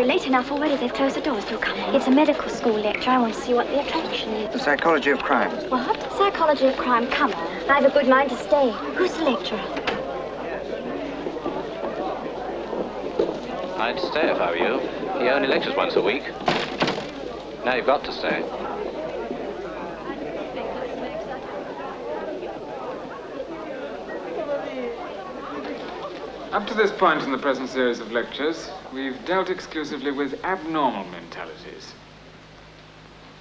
We're late enough already. They've closed the doors. Do come in. It's a medical school lecture. I want to see what the attraction is. The psychology of crime. What? Psychology of crime. Come on. I have a good mind to stay. Who's the lecturer? I'd stay if I were you. He only lectures once a week. Now you've got to stay. Up to this point in the present series of lectures, we've dealt exclusively with abnormal mentalities.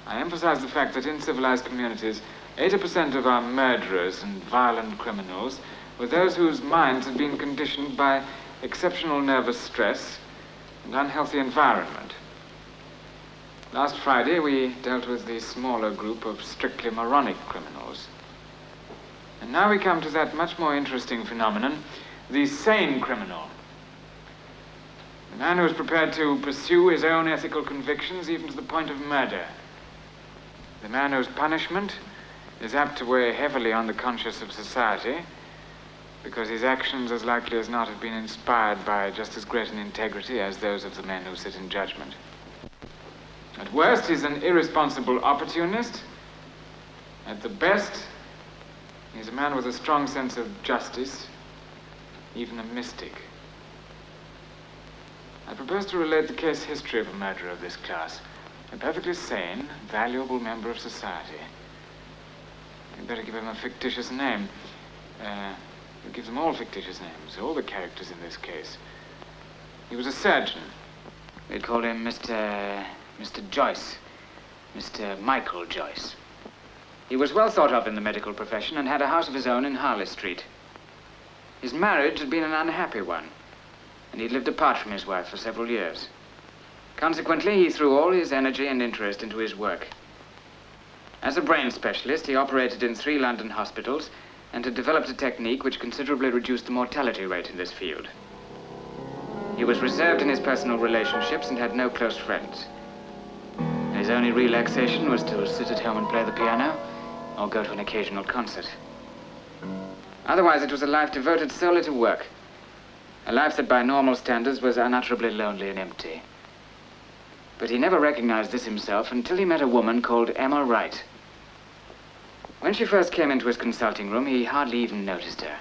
I emphasize the fact that in civilized communities, 80% of our murderers and violent criminals were those whose minds had been conditioned by exceptional nervous stress and unhealthy environment. Last Friday, we dealt with the smaller group of strictly moronic criminals. And now we come to that much more interesting phenomenon, the sane criminal. The man who is prepared to pursue his own ethical convictions even to the point of murder. The man whose punishment is apt to weigh heavily on the conscience of society because his actions as likely as not have been inspired by just as great an integrity as those of the men who sit in judgment. At worst, he's an irresponsible opportunist. At the best, he's a man with a strong sense of justice, even a mystic. I propose to relate the case history of a murderer of this class, a perfectly sane, valuable member of society. You'd better give him a fictitious name. We'll give them all fictitious names, all the characters in this case. He was a surgeon. They'd call him Mr. Joyce. Mr. Michael Joyce. He was well thought of in the medical profession and had a house of his own in Harley Street. His marriage had been an unhappy one, and he'd lived apart from his wife for several years. Consequently, he threw all his energy and interest into his work. As a brain specialist, he operated in 3 London hospitals and had developed a technique which considerably reduced the mortality rate in this field. He was reserved in his personal relationships and had no close friends. His only relaxation was to sit at home and play the piano or go to an occasional concert. Otherwise, it was a life devoted solely to work. A life that by normal standards was unutterably lonely and empty. But he never recognized this himself until he met a woman called Emma Wright. When she first came into his consulting room, he hardly even noticed her.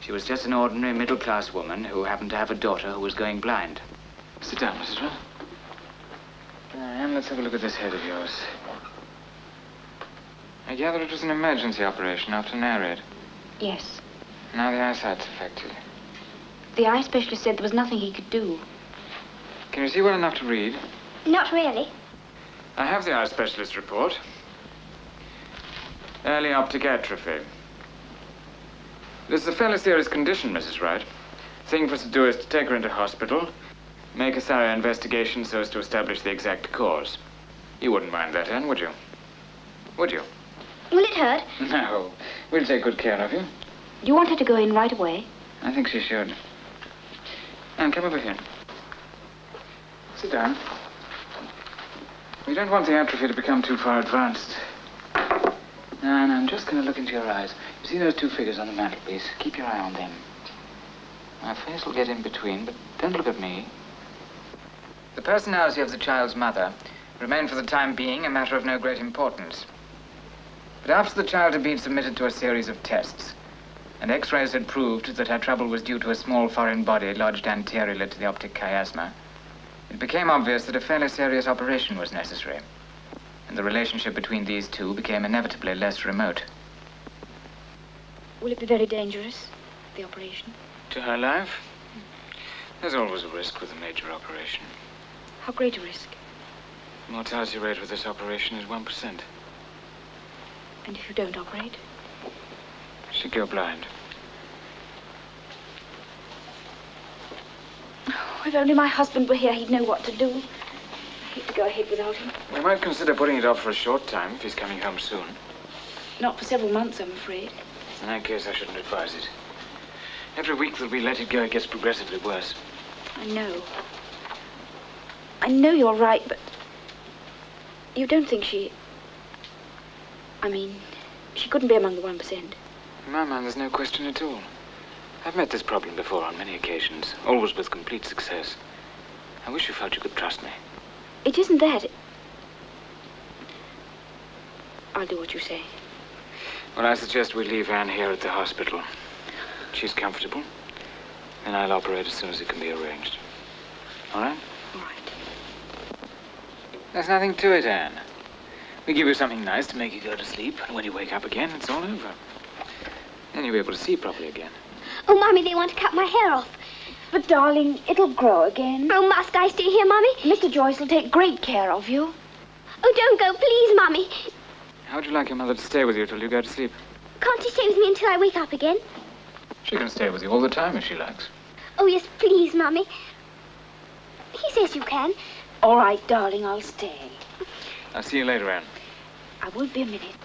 She was just an ordinary middle-class woman who happened to have a daughter who was going blind. Sit down, Mrs. Wright. And let's have a look at this head of yours. I gather it was an emergency operation after an air raid. Yes. Now the eyesight's affected. The eye specialist said there was nothing he could do. Can you see well enough to read? Not really. I have the eye specialist report. Early optic atrophy. This is a fairly serious condition, Mrs. Wright. The thing for us to do is to take her into hospital, make a thorough investigation so as to establish the exact cause. You wouldn't mind that, Anne, would you? Would you? Will it hurt? No. We'll take good care of you. Do you want her to go in right away? I think she should. Anne, come over here. Sit down. We don't want the atrophy to become too far advanced. Now, Anne, I'm just going to look into your eyes. You see those 2 figures on the mantelpiece? Keep your eye on them. My face will get in between, but don't look at me. The personality of the child's mother remained for the time being a matter of no great importance. But after the child had been submitted to a series of tests, and X-rays had proved that her trouble was due to a small foreign body lodged anteriorly to the optic chiasma, it became obvious that a fairly serious operation was necessary, and the relationship between these two became inevitably less remote. Will it be very dangerous, the operation? To her life? There's always a risk with a major operation. How great a risk? The mortality rate with this operation is 1%. And if you don't operate? She'd go blind. Oh, if only my husband were here, he'd know what to do. I hate to go ahead without him. We might consider putting it off for a short time if he's coming home soon. Not for several months, I'm afraid. In that case, I shouldn't advise it. Every week that we let it go, it gets progressively worse. I know. I know you're right, but you don't think she... I mean, she couldn't be among the 1%. In my mind, there's no question at all. I've met this problem before on many occasions, always with complete success. I wish you felt you could trust me. It isn't that. I'll do what you say. Well, I suggest we leave Anne here at the hospital. She's comfortable, and I'll operate as soon as it can be arranged. All right? All right. There's nothing to it, Anne. We give you something nice to make you go to sleep, and when you wake up again, it's all over. Then you'll be able to see properly again. Oh, Mummy, they want to cut my hair off. But, darling, it'll grow again. Oh, must I stay here, Mummy? Mr. Joyce will take great care of you. Oh, don't go, please, Mummy. How would you like your mother to stay with you till you go to sleep? Can't you stay with me until I wake up again? She can stay with you all the time if she likes. Oh, yes, please, Mummy. He says you can. All right, darling, I'll stay. I'll see you later, Anne. I won't be a minute.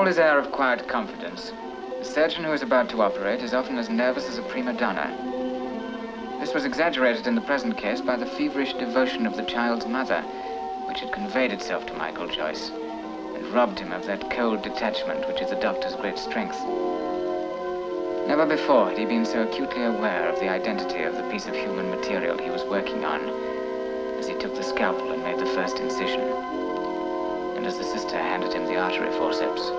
His air of quiet confidence, the surgeon who is about to operate is often as nervous as a prima donna. This was exaggerated in the present case by the feverish devotion of the child's mother, which had conveyed itself to Michael Joyce and robbed him of that cold detachment which is a doctor's great strength. Never before had he been so acutely aware of the identity of the piece of human material he was working on as he took the scalpel and made the first incision, and as the sister handed him the artery forceps.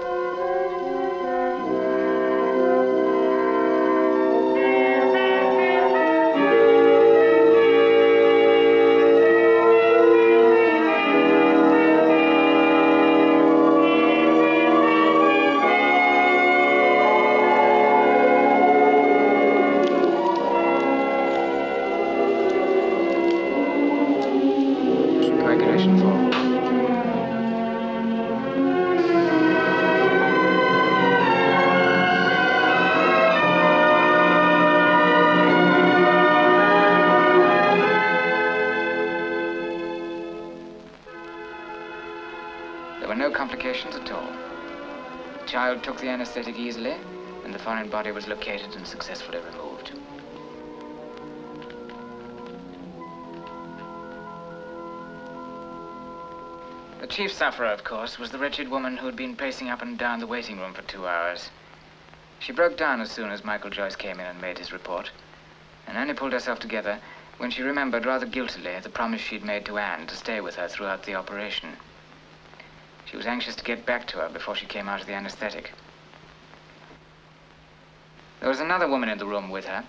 Complications at all. The child took the anesthetic easily, and the foreign body was located and successfully removed. The chief sufferer, of course, was the wretched woman who had been pacing up and down the waiting room for 2 hours. She broke down as soon as Michael Joyce came in and made his report, and only pulled herself together when she remembered rather guiltily the promise she'd made to Anne to stay with her throughout the operation. She was anxious to get back to her before she came out of the anesthetic. There was another woman in the room with her,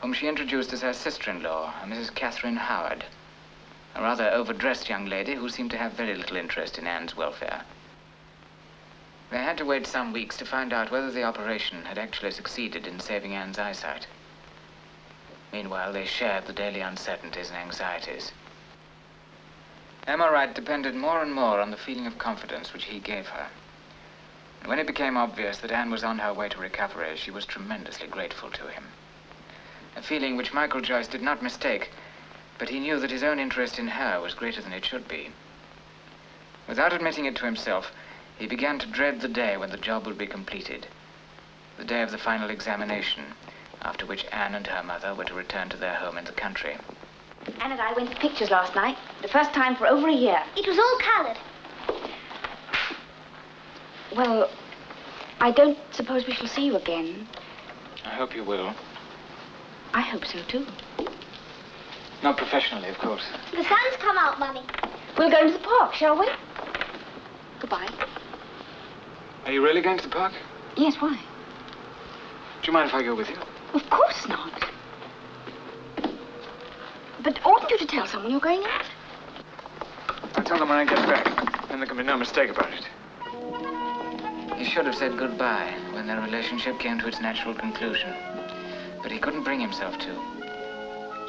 whom she introduced as her sister-in-law, Mrs. Catherine Howard, a rather overdressed young lady who seemed to have very little interest in Anne's welfare. They had to wait some weeks to find out whether the operation had actually succeeded in saving Anne's eyesight. Meanwhile, they shared the daily uncertainties and anxieties. Emma Wright depended more and more on the feeling of confidence which he gave her. And when it became obvious that Anne was on her way to recovery, she was tremendously grateful to him. A feeling which Michael Joyce did not mistake But he knew that his own interest in her was greater than it should be. Without admitting it to himself, he began to dread the day when the job would be completed. The day of the final examination, after which Anne and her mother were to return to their home in the country. Anne and I went to pictures last night. The first time for over a year. It was all coloured. Well, I don't suppose we shall see you again. I hope you will. I hope so, too. Not professionally, of course. The sun's come out, Mummy. We'll go into the park, shall we? Goodbye. Are you really going to the park? Yes, why? Do you mind if I go with you? Of course not. But oughtn't you to tell someone you're going out? I'll tell them when I get back. Then there can be no mistake about it. He should have said goodbye when their relationship came to its natural conclusion. But he couldn't bring himself to.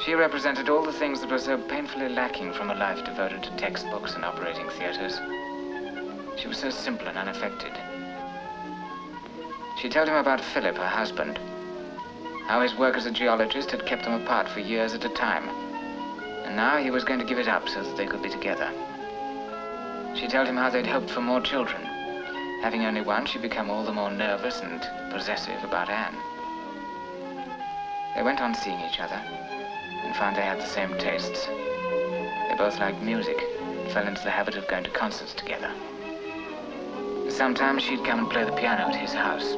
She represented all the things that were so painfully lacking from a life devoted to textbooks and operating theaters. She was so simple and unaffected. She told him about Philip, her husband. How his work as a geologist had kept them apart for years at a time. And now he was going to give it up so that they could be together. She told him how they'd hoped for more children. Having only one, she'd become all the more nervous and possessive about Anne. They went on seeing each other and found they had the same tastes. They both liked music and fell into the habit of going to concerts together. Sometimes she'd come and play the piano at his house.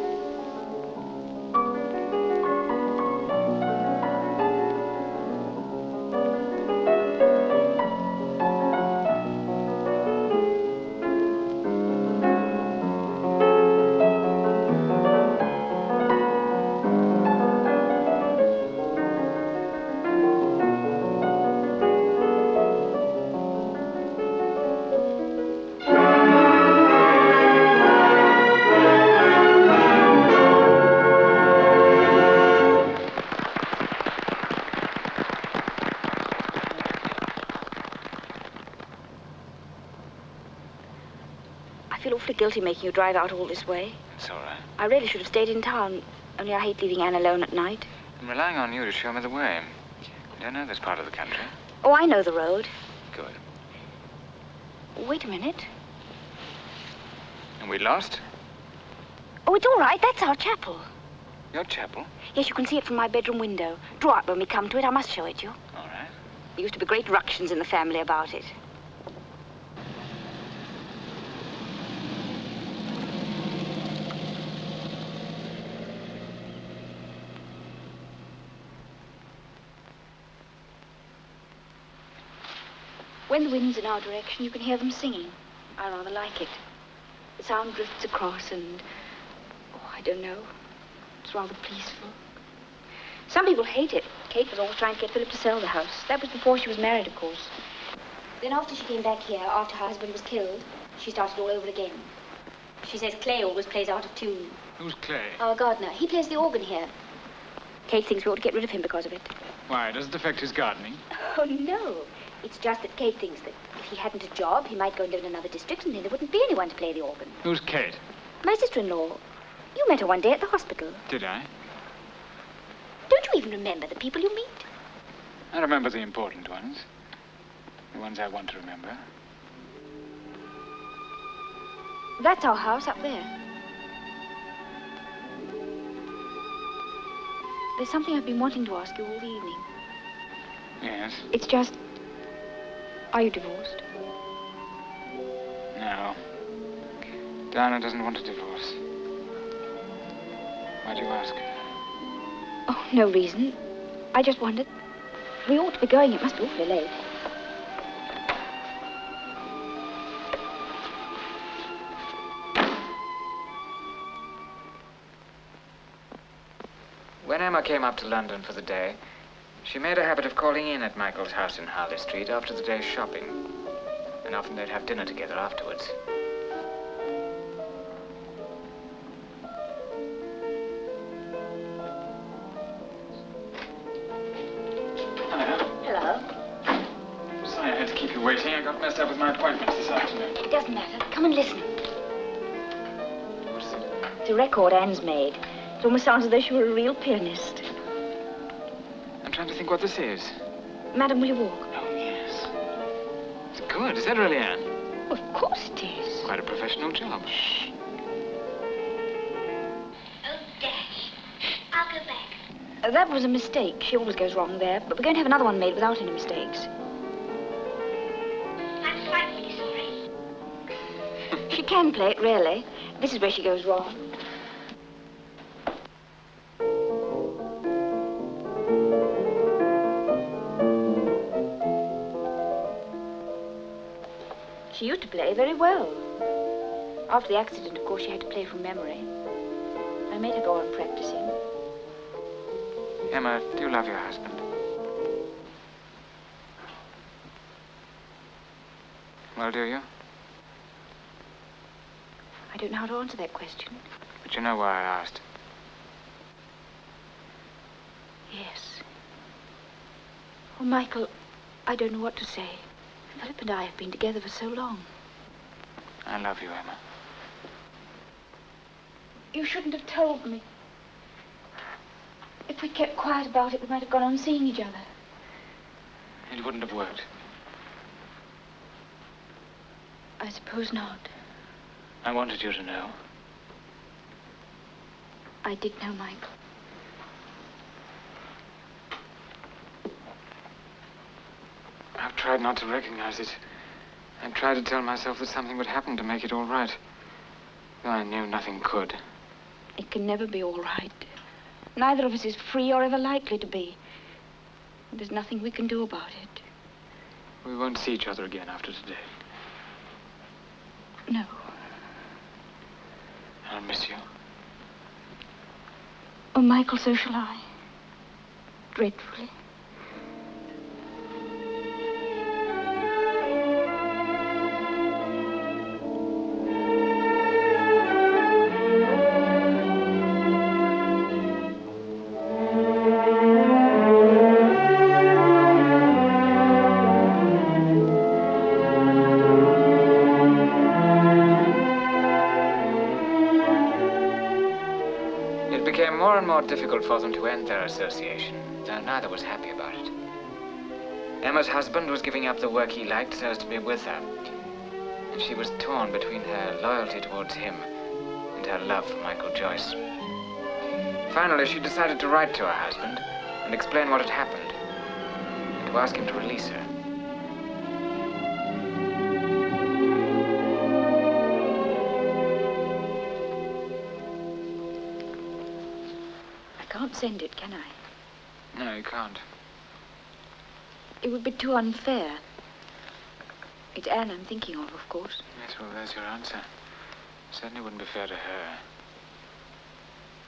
I feel awfully guilty making you drive out all this way. It's all right. I really should have stayed in town, only I hate leaving Anne alone at night. I'm relying on you to show me the way. I don't know this part of the country. Oh, I know the road. Good. Wait a minute. And we lost? Oh, it's all right. That's our chapel. Your chapel? Yes, you can see it from my bedroom window. Draw up when we come to it. I must show it you. All right. There used to be great ructions in the family about it. When the wind's in our direction, you can hear them singing. I rather like it. The sound drifts across and, oh, I don't know. It's rather peaceful. Some people hate it. Kate was always trying to get Philip to sell the house. That was before she was married, of course. Then after she came back here, after her husband was killed, she started all over again. She says Clay always plays out of tune. Who's Clay? Our gardener. He plays the organ here. Kate thinks we ought to get rid of him because of it. Why, does it affect his gardening? Oh, no. It's just that Kate thinks that if he hadn't a job, he might go and live in another district, and then there wouldn't be anyone to play the organ. Who's Kate? My sister-in-law. You met her one day at the hospital. Did I? Don't you even remember the people you meet? I remember the important ones. The ones I want to remember. That's our house up there. There's something I've been wanting to ask you all the evening. Yes? It's just, are you divorced? No. Diana doesn't want a divorce. Why do you ask? Oh, no reason. I just wondered. We ought to be going. It must be awfully late. When Emma came up to London for the day, she made a habit of calling in at Michael's house in Harley Street after the day's shopping. And often they'd have dinner together afterwards. Hello. Sorry I had to keep you waiting. I got messed up with my appointments this afternoon. It doesn't matter. Come and listen. What is it? It's a record Anne's made. It almost sounds as though she were a real pianist. I'm trying to think what this is. Madam, will you walk? Oh, yes. It's good. Is that really Anne? Of course it is. Quite a professional job. Shh. Oh, dash. I'll go back. That was a mistake. She always goes wrong there. But we're going to have another one made without any mistakes. I'm frightfully sorry. She can play it, really. This is where she goes wrong. She used to play very well. After the accident, of course, she had to play from memory. I made her go on practicing. Emma, do you love your husband? Well, do you? I don't know how to answer that question. But you know why I asked. Yes. Oh, Michael, I don't know what to say. Philip and I have been together for so long. I love you, Emma. You shouldn't have told me. If we kept quiet about it, we might have gone on seeing each other. It wouldn't have worked. I suppose not. I wanted you to know. I did know, Michael. I've tried not to recognize it. I've tried to tell myself that something would happen to make it all right. Though I knew nothing could. It can never be all right. Neither of us is free or ever likely to be. There's nothing we can do about it. We won't see each other again after today. No. I'll miss you. Oh, Michael, so shall I. Dreadfully. More difficult for them to end their association, though neither was happy about it. Emma's husband was giving up the work he liked so as to be with her, and she was torn between her loyalty towards him and her love for Michael Joyce. Finally, she decided to write to her husband and explain what had happened, and to ask him to release her. I can't send it, can I? No, you can't. It would be too unfair. It's Anne I'm thinking of course. Yes, well, there's your answer. Certainly wouldn't be fair to her.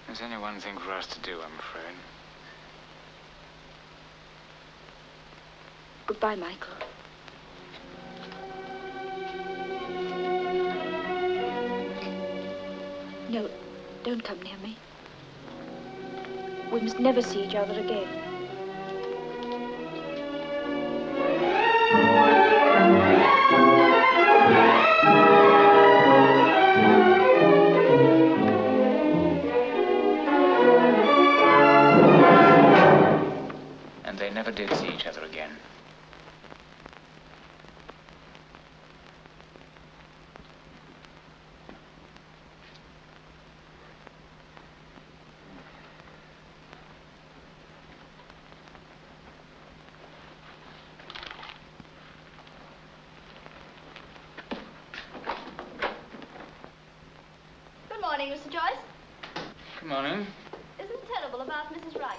There's only one thing for us to do, I'm afraid. Goodbye, Michael. No, don't come near me. We must never see each other again. And they never did see each other again. Good morning, Mr. Joyce. Good morning. Isn't it terrible about Mrs. Wright?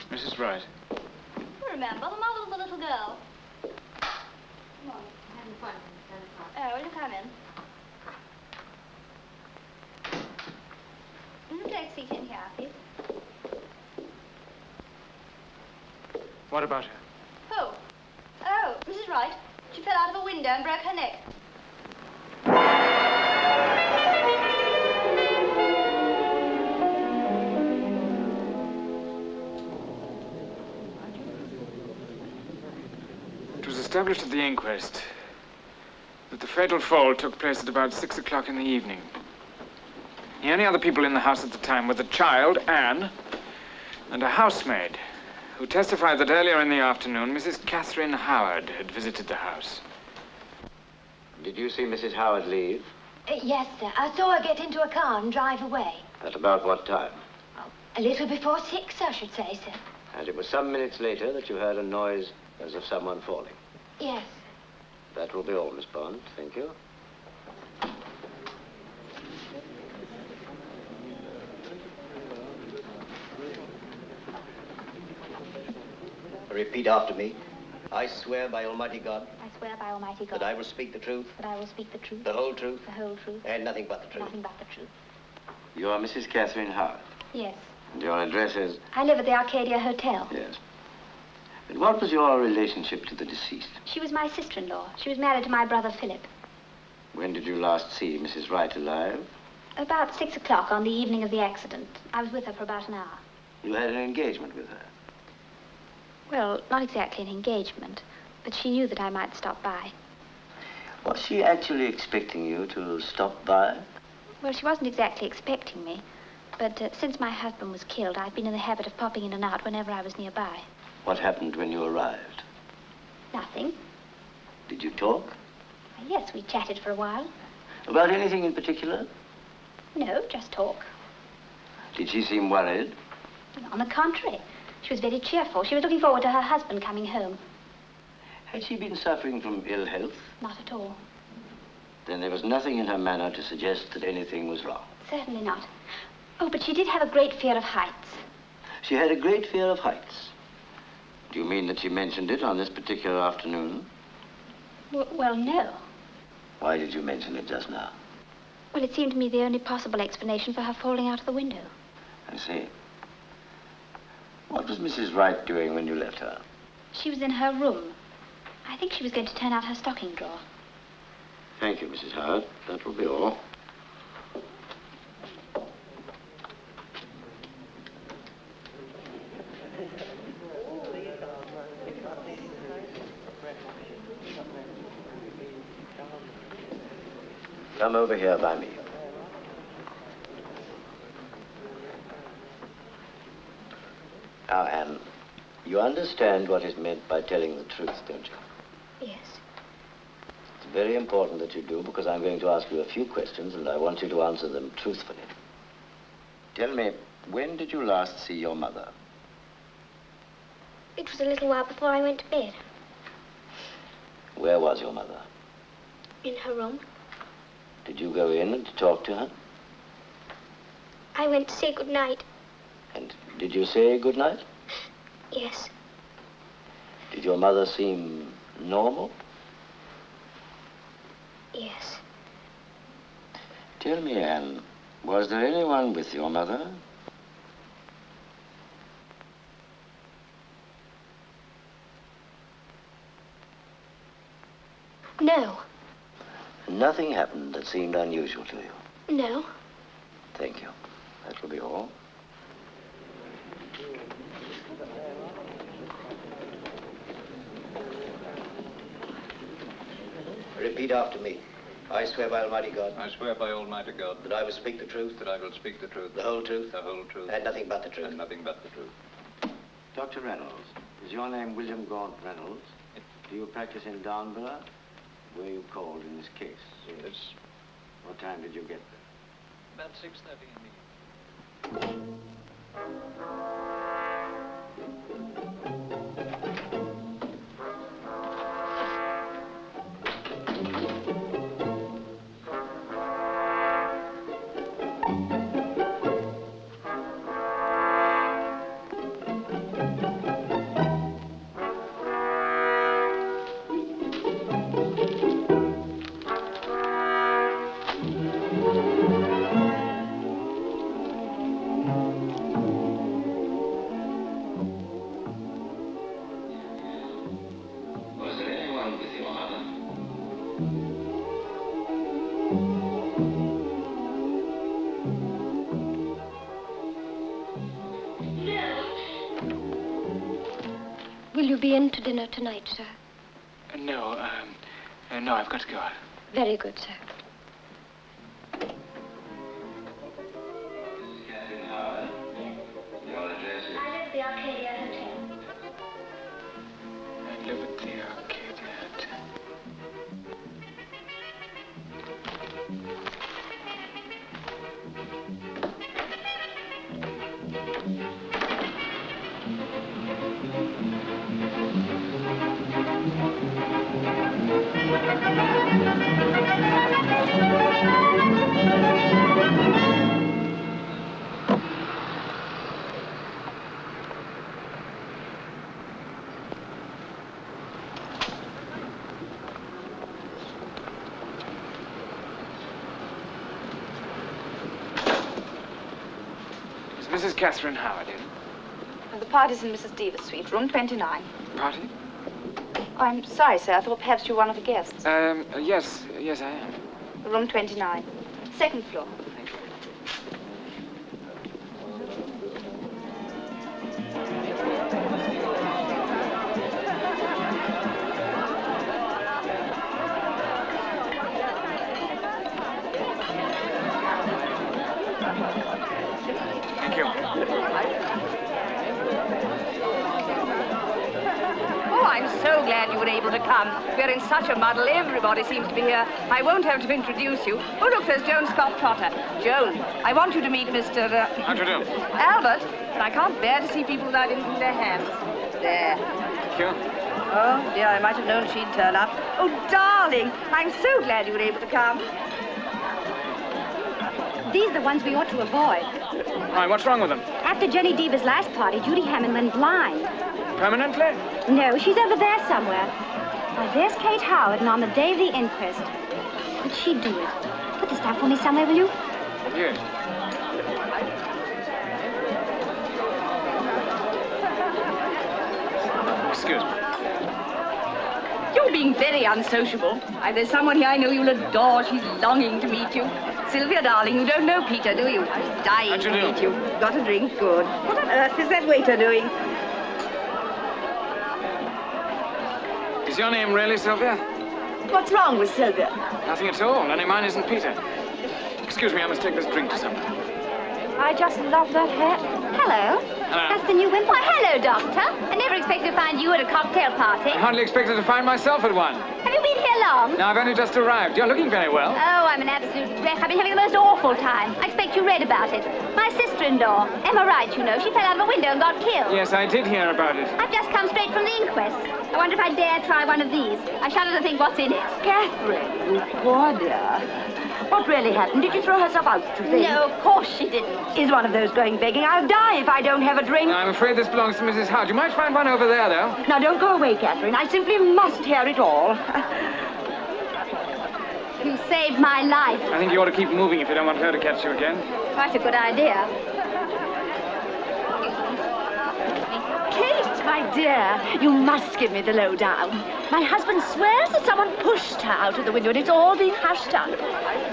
Mrs. Wright. You remember, the mother of the little girl. Come on, I'm having fun. Oh, will you come in? Take a seat in here, please. What about her? Oh. Oh, Mrs. Wright. She fell out of a window and broke her neck. It was established at the inquest that the fatal fall took place at about 6 o'clock in the evening. The only other people in the house at the time were the child, Anne, and a housemaid, who testified that earlier in the afternoon, Mrs. Catherine Howard had visited the house. Did you see Mrs. Howard leave? Yes, sir. I saw her get into a car and drive away. At about what time? A little before 6, I should say, sir. And it was some minutes later that you heard a noise as of someone falling. Yes. That will be all, Miss Bond. Thank you. Repeat after me. I swear by Almighty God. I swear by Almighty God. That I will speak the truth. That I will speak the truth. The whole truth. The whole truth. And nothing but the truth. Nothing but the truth. You are Mrs. Catherine Howard. Yes. And your address is? I live at the Arcadia Hotel. Yes. And what was your relationship to the deceased? She was my sister-in-law. She was married to my brother Philip. When did you last see Mrs. Wright alive? About 6 o'clock on the evening of the accident. I was with her for about an hour. You had an engagement with her? Well, not exactly an engagement, but she knew that I might stop by. Was she actually expecting you to stop by? Well, she wasn't exactly expecting me, but since my husband was killed, I've been in the habit of popping in and out whenever I was nearby. What happened when you arrived? Nothing. Did you talk? Yes, we chatted for a while. About anything in particular? No, just talk. Did she seem worried? On the contrary, she was very cheerful. She was looking forward to her husband coming home. Had she been suffering from ill health? Not at all. Then there was nothing in her manner to suggest that anything was wrong. Certainly not. Oh, but she did have a great fear of heights. She had a great fear of heights. Do you mean that she mentioned it on this particular afternoon? Well, no. Why did you mention it just now? Well, it seemed to me the only possible explanation for her falling out of the window. I see. What was Mrs. Wright doing when you left her? She was in her room. I think she was going to turn out her stocking drawer. Thank you, Mrs. Howard. That will be all. Come over here by me. Now, Anne, you understand what is meant by telling the truth, don't you? Yes. It's very important that you do, because I'm going to ask you a few questions, and I want you to answer them truthfully. Tell me, when did you last see your mother? It was a little while before I went to bed. Where was your mother? In her room. Did you go in and talk to her? I went to say good night. And did you say good night? Yes. Did your mother seem normal? Yes. Tell me, Anne, was there anyone with your mother? No. Nothing happened that seemed unusual to you? No. Thank you. That will be all. Repeat after me. I swear by Almighty God. I swear by Almighty God That I will speak the truth. that I will speak the truth, The whole truth. the whole truth, And nothing but the truth. and nothing but the truth. Dr. Reynolds, is your name William Gaunt Reynolds? Do you practice in Downborough? Were you called in this case? Yes. What time did you get there? About 6:30 in the evening. Was there anyone with your mother? Will you be in to dinner tonight, sir? No, no, I've got to go out. Very good, sir. Catherine Howard, your address is? I live at the Arcadia Hotel. Mrs. Catherine Howard in? The party's in Mrs. Deaver's suite, room 29. Party? Oh, I'm sorry, sir. I thought perhaps you were one of the guests. Yes, I am. Room 29. Second floor. Thank you. Thank you. Oh, I'm so glad you were able to come. We're in such a muddle. Everybody seems to be here. I won't have to introduce you. Oh, look, there's Joan Scott Trotter. Joan, I want you to meet Mr. How do you do? Albert. And I can't bear to see people without anything in their hands. There. Thank you. Oh, dear, I might have known she'd turn up. Oh, darling, I'm so glad you were able to come. These are the ones we ought to avoid. Right, what's wrong with them? After Jenny Deaver's last party, Judy Hammond went blind. Permanently? No, she's over there somewhere. Why, there's Kate Howard, and on the day of the inquest. Could she do it? Put this down for me somewhere, will you? Yes. Excuse me. You're being very unsociable. Why, there's someone here I know you'll adore. She's longing to meet you. Sylvia, darling, you don't know Peter, do you? She's dying to meet you. Got a drink? Good. What on earth is that waiter doing? Is your name really Sylvia? What's wrong with Sylvia? Nothing at all. Only mine isn't Peter. Excuse me, I must take this drink to someone. I just love that hat. Hello. Hello. That's the new wimp. Why, hello, Doctor. I never expected to find you at a cocktail party. I hardly expected to find myself at one. Have you been here long? Now, I've only just arrived. You're looking very well. Oh, I'm an absolute wreck. I've been having the most awful time. I expect you read about it. My sister-in-law, Emma Wright, you know, she fell out of a window and got killed. Yes, I did hear about it. I've just come straight from the inquest. I wonder if I dare try one of these. I shudder to think what's in it. Catherine, you poor dear. What really happened? Did you throw herself out, do you think? No, of course she didn't. Is one of those going begging? I'll die if I don't have a drink. I'm afraid this belongs to Mrs. Howard. You might find one over there, though. Now, don't go away, Catherine. I simply must hear it all. You saved my life. I think you ought to keep moving if you don't want her to catch you again. Quite a good idea. Kate, my dear, you must give me the lowdown. My husband swears that someone pushed her out of the window and it's all been hushed up.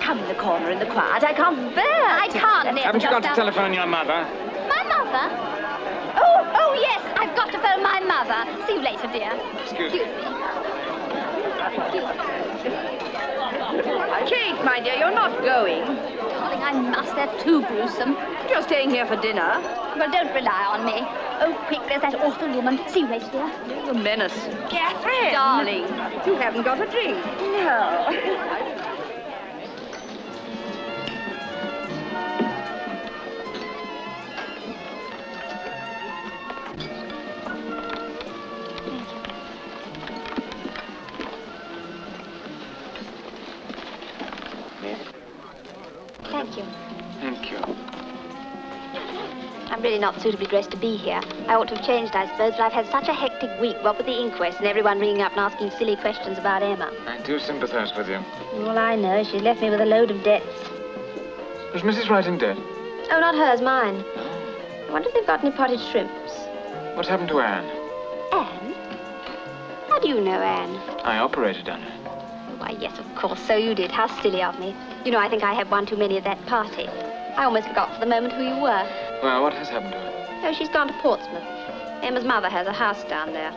Come in the corner in the quiet. I can't bear I can't, Ned. Haven't you got to telephone your mother? My mother? Oh, yes, I've got to phone my mother. See you later, dear. Excuse me. Kate, my dear, you're not going. Darling, I must. That's too gruesome. You're staying here for dinner. Well, don't rely on me. Oh, quick, there's that awful woman. See you later, dear. You're a menace. Catherine! Darling, you haven't got a drink. No. Thank you. Thank you. I'm really not suitably dressed to be here. I ought to have changed, I suppose, but I've had such a hectic week, what with the inquest and everyone ringing up and asking silly questions about Emma. I do sympathize with you. All I know is she left me with a load of debts. Is Mrs. Wright in debt? Oh, not hers, mine. I wonder if they've got any potted shrimps. What's happened to Anne? Anne? How do you know Anne? I operated on her. Why, yes, of course, so you did. How silly of me. You know, I think I had one too many at that party. I almost forgot for the moment who you were. Well, what has happened to her? Oh, she's gone to Portsmouth. Emma's mother has a house down there.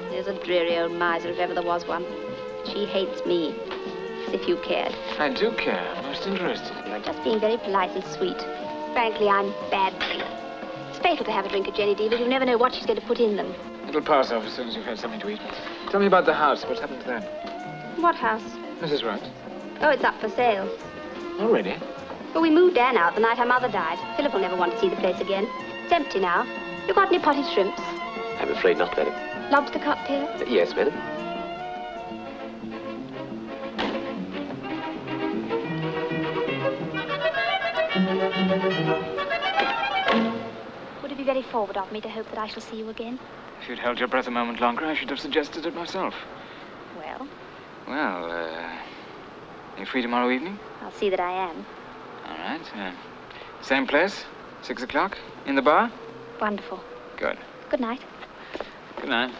There's a dreary old miser, if ever there was one. She hates me, as if you cared. I do care. I'm most interested. You're just being very polite and sweet. Frankly, I'm bad for you. It's fatal to have a drink at Jenny Deaver's. You never know what she's going to put in them. It'll pass off as soon as you've had something to eat. Tell me about the house. What's happened to that? What house? Mrs. Wright. Oh, it's up for sale. Already? Well, we moved Anne out the night her mother died. Philip will never want to see the place again. It's empty now. You got any potted shrimps? I'm afraid not, madam. Lobster cocktail? Yes, madam. Would it be very forward of me to hope that I shall see you again? If you'd held your breath a moment longer, I should have suggested it myself. Well, Well, you free tomorrow evening? I'll see that I am. All right. Same place, 6 o'clock, in the bar? Wonderful. Good. Good night. Good night.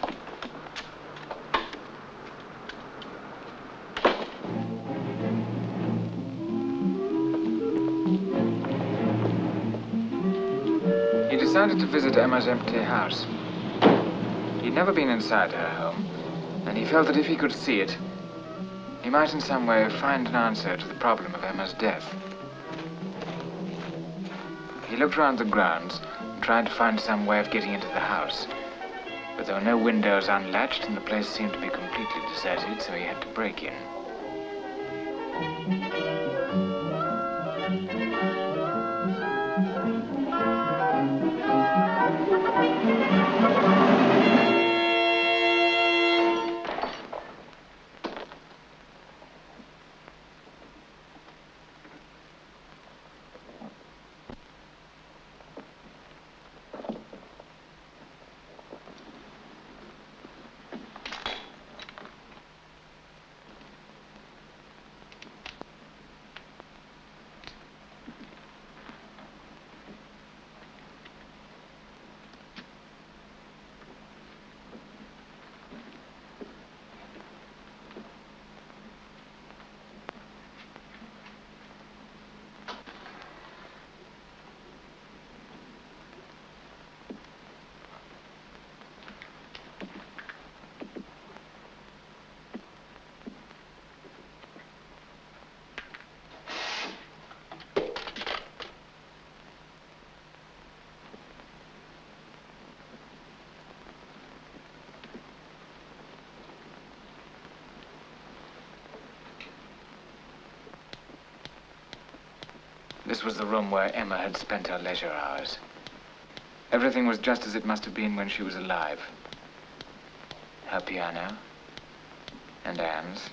He decided to visit Emma's empty house. He'd never been inside her home, and he felt that if he could see it, he might in some way find an answer to the problem of Emma's death. He looked round the grounds and tried to find some way of getting into the house. But there were no windows unlatched, and the place seemed to be completely deserted, so he had to break in. This was the room where Emma had spent her leisure hours. Everything was just as it must have been when she was alive. Her piano and Anne's.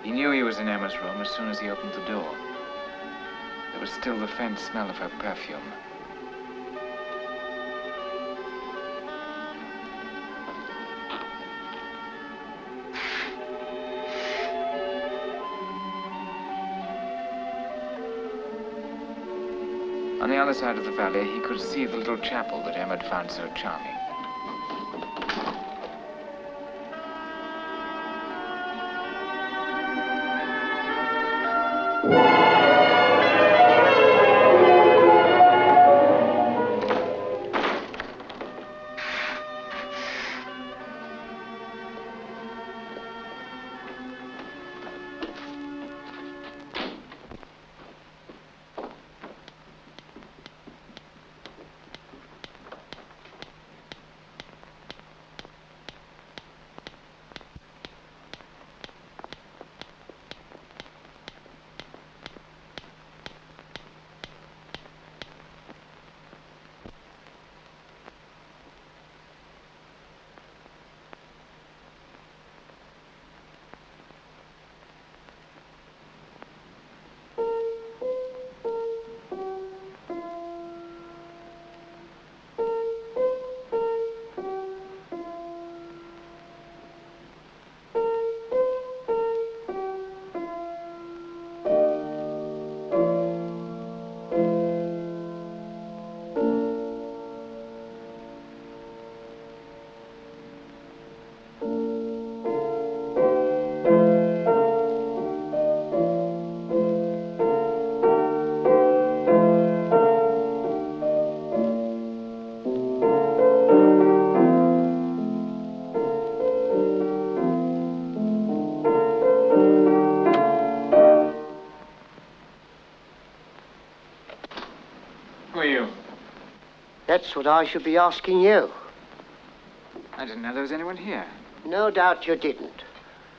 He knew he was in Emma's room as soon as he opened the door. There was still the faint smell of her perfume. On the other side of the valley, he could see the little chapel that Emma had found so charming. Who are you? That's what I should be asking you. I didn't know there was anyone here. No doubt you didn't.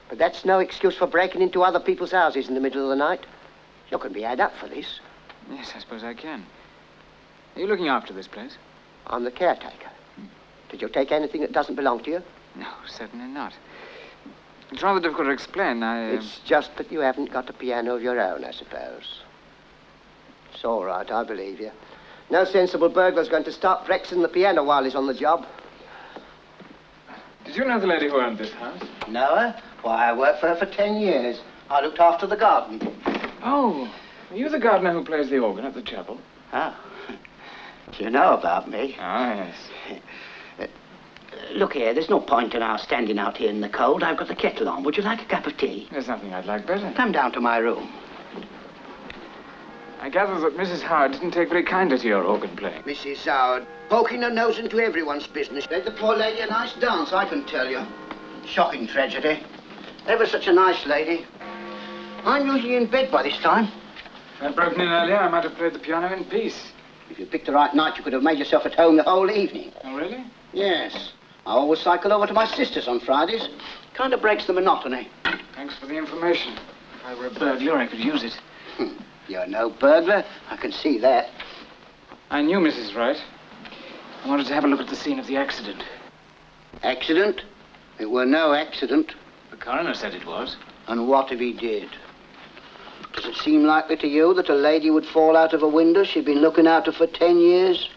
But that's no excuse for breaking into other people's houses in the middle of the night. You can be had up for this. Yes, I suppose I can. Are you looking after this place? I'm the caretaker. Did you take anything that doesn't belong to you? No, certainly not. It's rather difficult to explain. It's just that you haven't got a piano of your own, I suppose. It's all right, I believe you. No sensible burglar's going to start flexing the piano while he's on the job. Did you know the lady who owned this house? Know her? Why, I worked for her for 10 years. I looked after the garden. Oh, are you the gardener who plays the organ at the chapel? Oh. You know about me. Ah, yes. Look here, there's no point in our standing out here in the cold. I've got the kettle on. Would you like a cup of tea? There's nothing I'd like better. Come down to my room. I gather that Mrs. Howard didn't take very kindly to your organ playing. Mrs. Howard, poking her nose into everyone's business. Gave the poor lady a nice dance, I can tell you. Shocking tragedy. Ever such a nice lady. I'm usually in bed by this time. If I'd broken in earlier, I might have played the piano in peace. If you picked the right night, you could have made yourself at home the whole evening. Oh, really? Yes. I always cycle over to my sister's on Fridays. Kind of breaks the monotony. Thanks for the information. If I were a burglar, I could use it. You're no burglar. I can see that. I knew Mrs. Wright. I wanted to have a look at the scene of the accident. Accident? It were no accident. The coroner said it was. And what if he did? Does it seem likely to you that a lady would fall out of a window she'd been looking after for 10 years?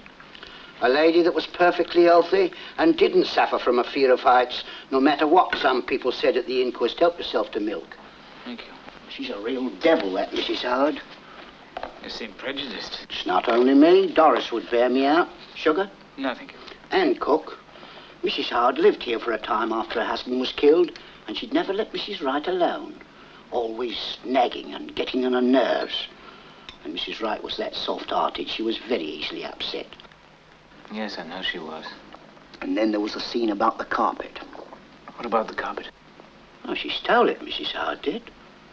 A lady that was perfectly healthy and didn't suffer from a fear of heights, no matter what some people said at the inquest. Help yourself to milk. Thank you. She's a real devil, that Mrs. Howard. You seem prejudiced. It's not only me. Doris would bear me out. Sugar? No, thank you. And cook. Mrs. Howard lived here for a time after her husband was killed, and she'd never let Mrs. Wright alone. Always nagging and getting on her nerves. And Mrs. Wright was that soft-hearted, she was very easily upset. Yes, I know she was. And then there was the scene about the carpet. What about the carpet? Oh, she stole it, Mrs. Howard did.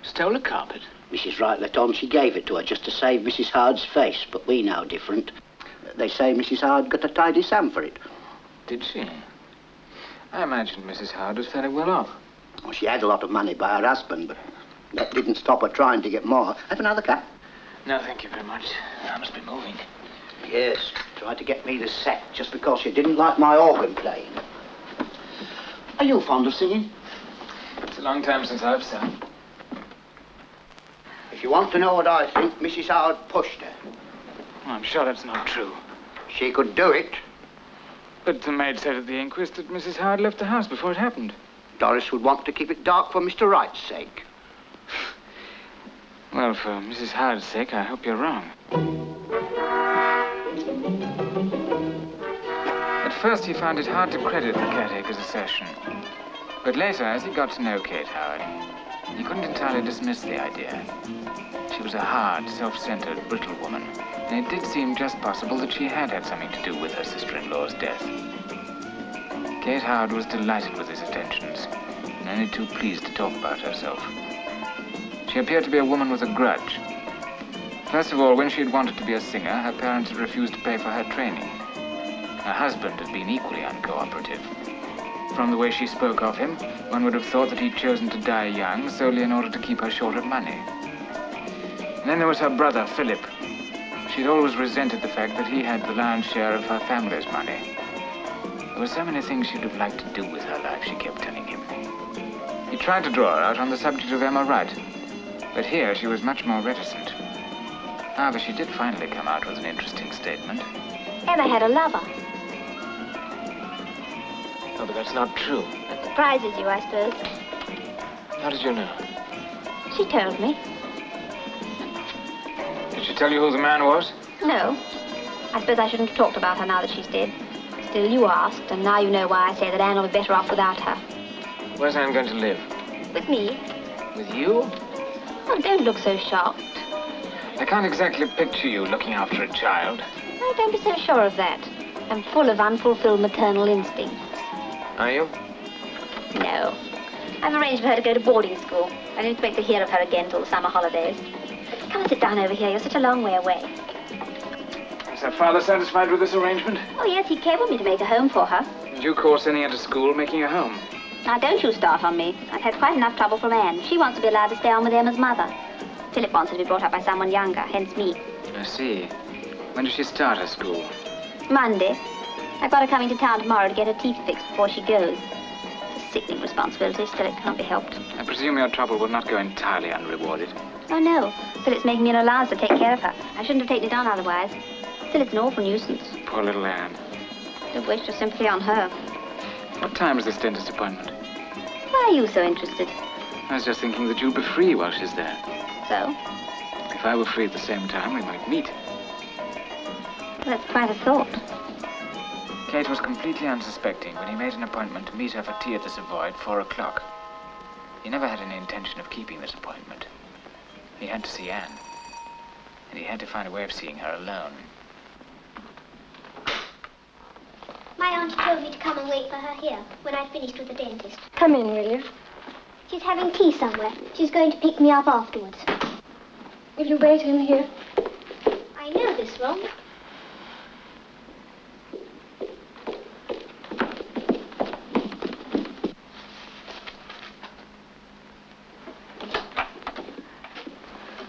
Stole a carpet? Mrs. Wright let on she gave it to her just to save Mrs. Howard's face, but we know different. They say Mrs. Howard got a tidy sum for it. Did she? I imagined Mrs. Howard was fairly well off. Well, she had a lot of money by her husband, but that didn't stop her trying to get more. Have another cup? No, thank you very much. I must be moving. Yes, tried to get me the sack just because she didn't like my organ playing. Are you fond of singing? It's a long time since I've sung. If you want to know what I think, Mrs. Howard pushed her. Well, I'm sure that's not true. She could do it. But the maid said at the inquest that Mrs. Howard left the house before it happened. Doris would want to keep it dark for Mr. Wright's sake. Well, for Mrs. Howard's sake, I hope you're wrong. At first, he found it hard to credit the caretaker's assertion. But later, as he got to know Kate Howard, he couldn't entirely dismiss the idea. She was a hard, self-centered, brittle woman, and it did seem just possible that she had had something to do with her sister-in-law's death. Kate Howard was delighted with his attentions, and only too pleased to talk about herself. She appeared to be a woman with a grudge. First of all, when she had wanted to be a singer, her parents had refused to pay for her training. Her husband had been equally uncooperative. From the way she spoke of him, one would have thought that he'd chosen to die young solely in order to keep her short of money. And then there was her brother, Philip. She'd always resented the fact that he had the lion's share of her family's money. There were so many things she'd have liked to do with her life, she kept telling him. He tried to draw her out on the subject of Emma Wright, but here she was much more reticent. However, she did finally come out with an interesting statement. Emma had a lover. Oh, but that's not true. That surprises you, I suppose. How did you know? She told me. Did she tell you who the man was? No. I suppose I shouldn't have talked about her now that she's dead. Still, you asked, and now you know why I say that Anne will be better off without her. Where's Anne going to live? With me. With you? Oh, don't look so shocked. I can't exactly picture you looking after a child. Oh, don't be so sure of that. I'm full of unfulfilled maternal instincts. Are you? No. I've arranged for her to go to boarding school. I don't expect to hear of her again till the summer holidays. Come and sit down over here. You're such a long way away. Is her father satisfied with this arrangement? Oh, yes, he cabled me to make a home for her. And you call sending her to school making a home? Now, don't you start on me. I've had quite enough trouble from Anne. She wants to be allowed to stay on with Emma's mother. Philip wants her to be brought up by someone younger, hence me. I see. When does she start her school? Monday. I've got her coming to town tomorrow to get her teeth fixed before she goes. It's a sickening responsibility, still it can't be helped. I presume your trouble will not go entirely unrewarded. Oh, no. Philip's making me an allowance to take care of her. I shouldn't have taken it on otherwise. Still, it's an awful nuisance. Poor little Anne. Don't waste your sympathy on her. What time is this dentist appointment? Why are you so interested? I was just thinking that you'd be free while she's there. So? If I were free at the same time, we might meet. Well, that's quite a thought. Kate was completely unsuspecting when he made an appointment to meet her for tea at the Savoy at 4 o'clock. He never had any intention of keeping this appointment. He had to see Anne. And he had to find a way of seeing her alone. My aunt told me to come and wait for her here when I'd finished with the dentist. Come in, will you? She's having tea somewhere. She's going to pick me up afterwards. Will you wait in here? I know this room.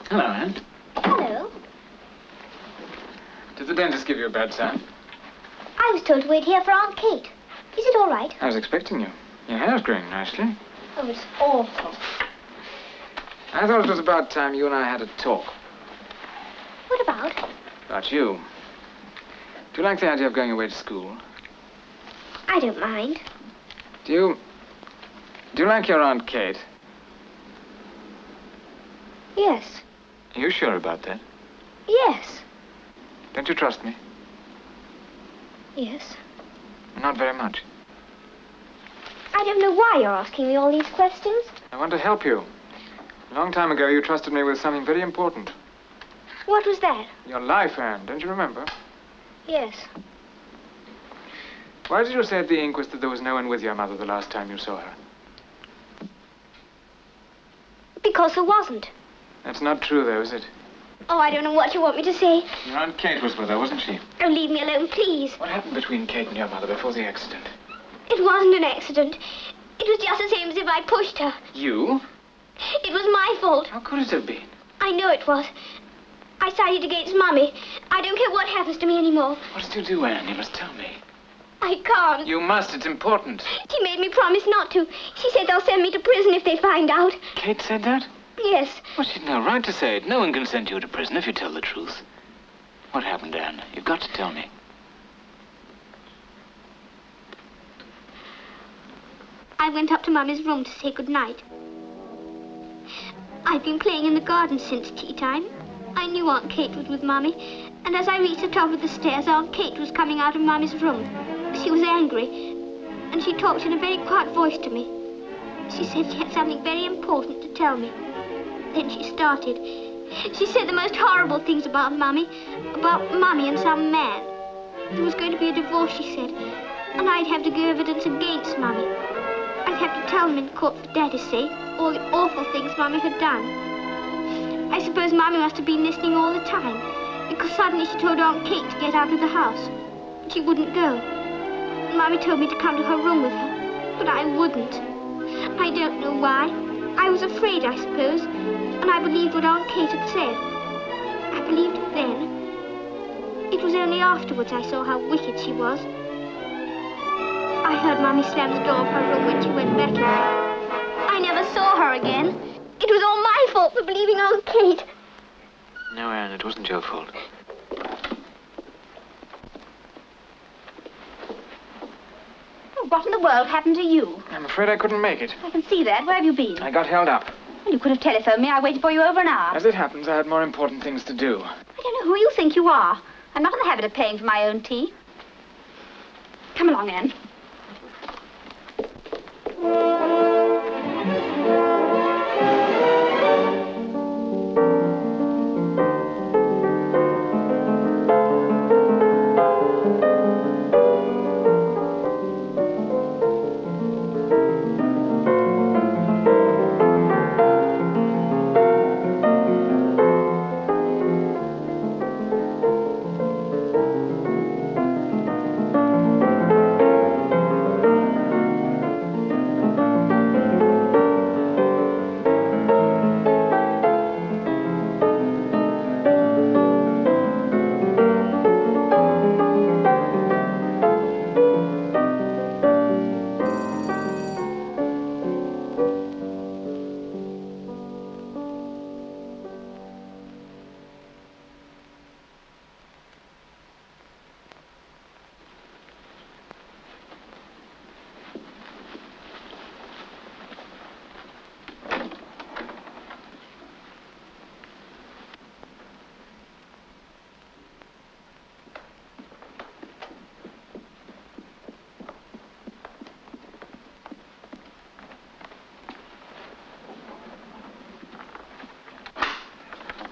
Hello, Anne. Hello. Did the dentist give you a bad sign? I was told to wait here for Aunt Kate. Is it all right? I was expecting you. Your hair's growing nicely. Oh, it's awful. I thought it was about time you and I had a talk. What about? About you. Do you like the idea of going away to school? I don't mind. Do you like your Aunt Kate? Yes. Are you sure about that? Yes. Don't you trust me? Yes. Not very much. I don't know why you're asking me all these questions. I want to help you. A long time ago, you trusted me with something very important. What was that? Your life, Anne. Don't you remember? Yes. Why did you say at the inquest that there was no one with your mother the last time you saw her? Because there wasn't. That's not true, though, is it? Oh, I don't know what you want me to say. Your Aunt Kate was with her, wasn't she? Oh, leave me alone, please. What happened between Kate and your mother before the accident? It wasn't an accident. It was just the same as if I pushed her. You? It was my fault. How could it have been? I know it was. I sided against Mummy. I don't care what happens to me anymore. What did you do, Anne? You must tell me. I can't. You must. It's important. She made me promise not to. She said they'll send me to prison if they find out. Kate said that? Yes. Well, she'd no right to say it. No one can send you to prison if you tell the truth. What happened, Anne? You've got to tell me. I went up to Mummy's room to say goodnight. I've been playing in the garden since tea time. I knew Aunt Kate was with Mummy, and as I reached the top of the stairs, Aunt Kate was coming out of Mummy's room. She was angry, and she talked in a very quiet voice to me. She said she had something very important to tell me. Then she started. She said the most horrible things about Mummy and some man. There was going to be a divorce, she said, and I'd have to give evidence against Mummy. I'd have to tell them in court for Daddy's sake all the awful things Mummy had done. I suppose Mummy must have been listening all the time, because suddenly she told Aunt Kate to get out of the house. But she wouldn't go. And Mummy told me to come to her room with her, but I wouldn't. I don't know why. I was afraid, I suppose, and I believed what Aunt Kate had said. I believed it then. It was only afterwards I saw how wicked she was. I heard Mummy slam the door of her room when she went back in. I never saw her again. It was all my fault for believing Aunt Kate. No, Anne, it wasn't your fault. Oh, what in the world happened to you? I'm afraid I couldn't make it. I can see that. Where have you been? I got held up. Well, you could have telephoned me. I waited for you over an hour. As it happens, I had more important things to do. I don't know who you think you are. I'm not in the habit of paying for my own tea. Come along, Anne.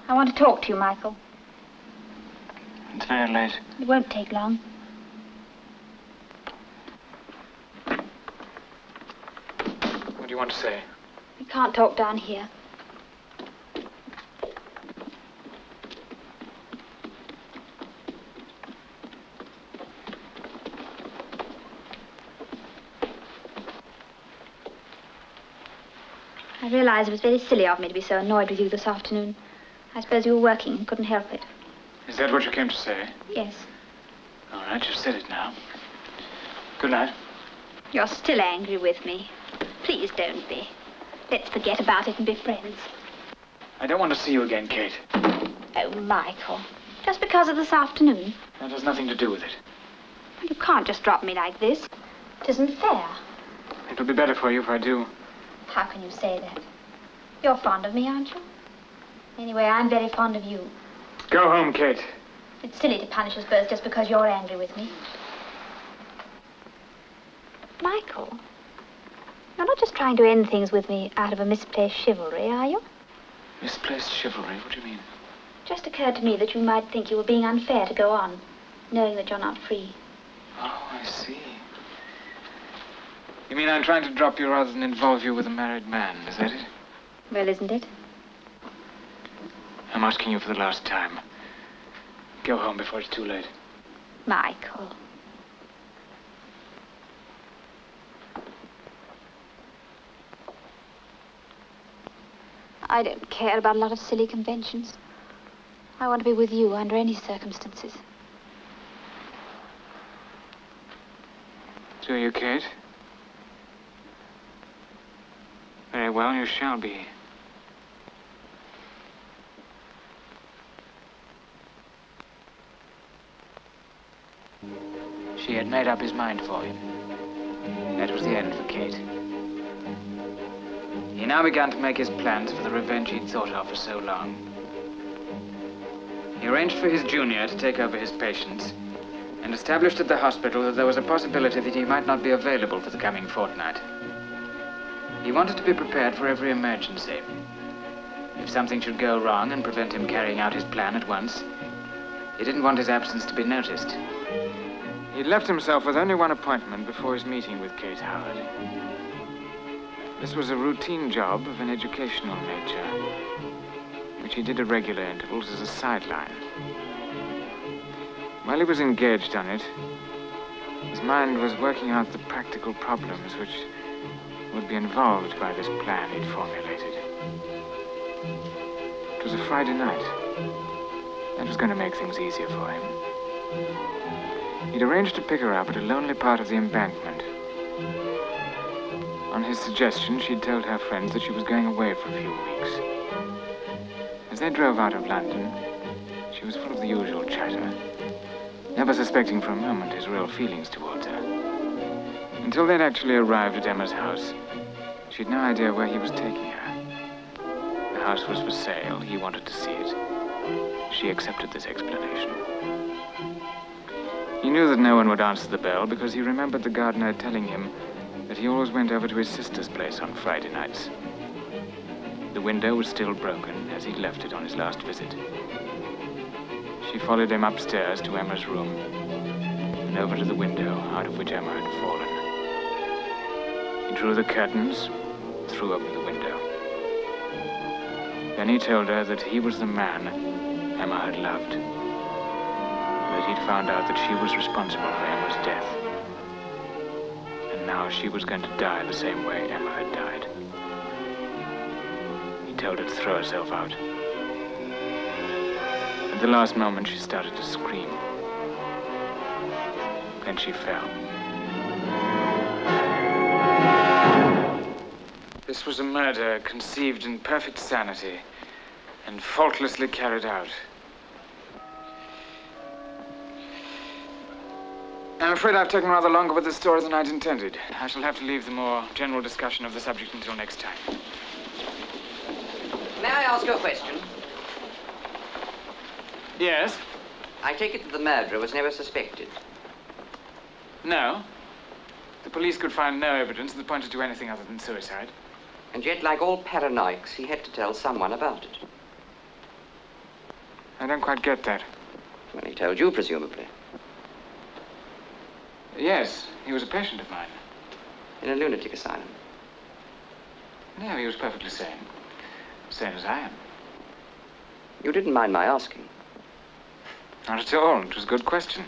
I want to talk to you, Michael. It's very late. It won't take long. What do you want to say? We can't talk down here. I realize it was very silly of me to be so annoyed with you this afternoon. I suppose you were working and couldn't help it. Is that what you came to say? Yes. All right, you've said it now. Good night. You're still angry with me. Please don't be. Let's forget about it and be friends. I don't want to see you again, Kate. Oh, Michael. Just because of this afternoon? That has nothing to do with it. You can't just drop me like this. It isn't fair. It'll be better for you if I do. How can you say that? You're fond of me, aren't you? Anyway, I'm very fond of you. Go home, Kate. It's silly to punish us both just because you're angry with me. Michael, you're not just trying to end things with me out of a misplaced chivalry, are you? Misplaced chivalry? What do you mean? It just occurred to me that you might think you were being unfair to go on, knowing that you're not free. Oh, I see. You mean I'm trying to drop you rather than involve you with a married man, is that it? Well, isn't it? I'm asking you for the last time. Go home before it's too late. Michael. I don't care about a lot of silly conventions. I want to be with you under any circumstances. Do you, Kate? Very well, you shall be. She had made up his mind for him. That was the end for Kate. He now began to make his plans for the revenge he'd thought of for so long. He arranged for his junior to take over his patients and established at the hospital that there was a possibility that he might not be available for the coming fortnight. He wanted to be prepared for every emergency. If something should go wrong and prevent him carrying out his plan at once, he didn't want his absence to be noticed. He'd left himself with only one appointment before his meeting with Kate Howard. This was a routine job of an educational nature, which he did at regular intervals as a sideline. While he was engaged on it, his mind was working out the practical problems which would be involved by this plan he'd formulated. It was a Friday night. That was going to make things easier for him. He'd arranged to pick her up at a lonely part of the embankment. On his suggestion, she'd told her friends that she was going away for a few weeks. As they drove out of London, she was full of the usual chatter, never suspecting for a moment his real feelings towards her. Until they'd actually arrived at Emma's house, she'd no idea where he was taking her. The house was for sale. He wanted to see it. She accepted this explanation. He knew that no one would answer the bell because he remembered the gardener telling him that he always went over to his sister's place on Friday nights. The window was still broken as he'd left it on his last visit. She followed him upstairs to Emma's room and over to the window out of which Emma had fallen. He drew the curtains, threw open the window. Then he told her that he was the man Emma had loved, that he'd found out that she was responsible for Emma's death. And now she was going to die the same way Emma had died. He told her to throw herself out. At the last moment, she started to scream. Then she fell. This was a murder conceived in perfect sanity and faultlessly carried out. I'm afraid I've taken rather longer with this story than I'd intended. I shall have to leave the more general discussion of the subject until next time. May I ask you a question? Yes? I take it that the murderer was never suspected. No. The police could find no evidence that pointed to anything other than suicide. And yet, like all paranoics, he had to tell someone about it. don't quite get that. Well, he told you, presumably. Yes, he was a patient of mine. In a lunatic asylum. No, he was perfectly sane. Sane as I am. You didn't mind my asking. Not at all. It was a good question.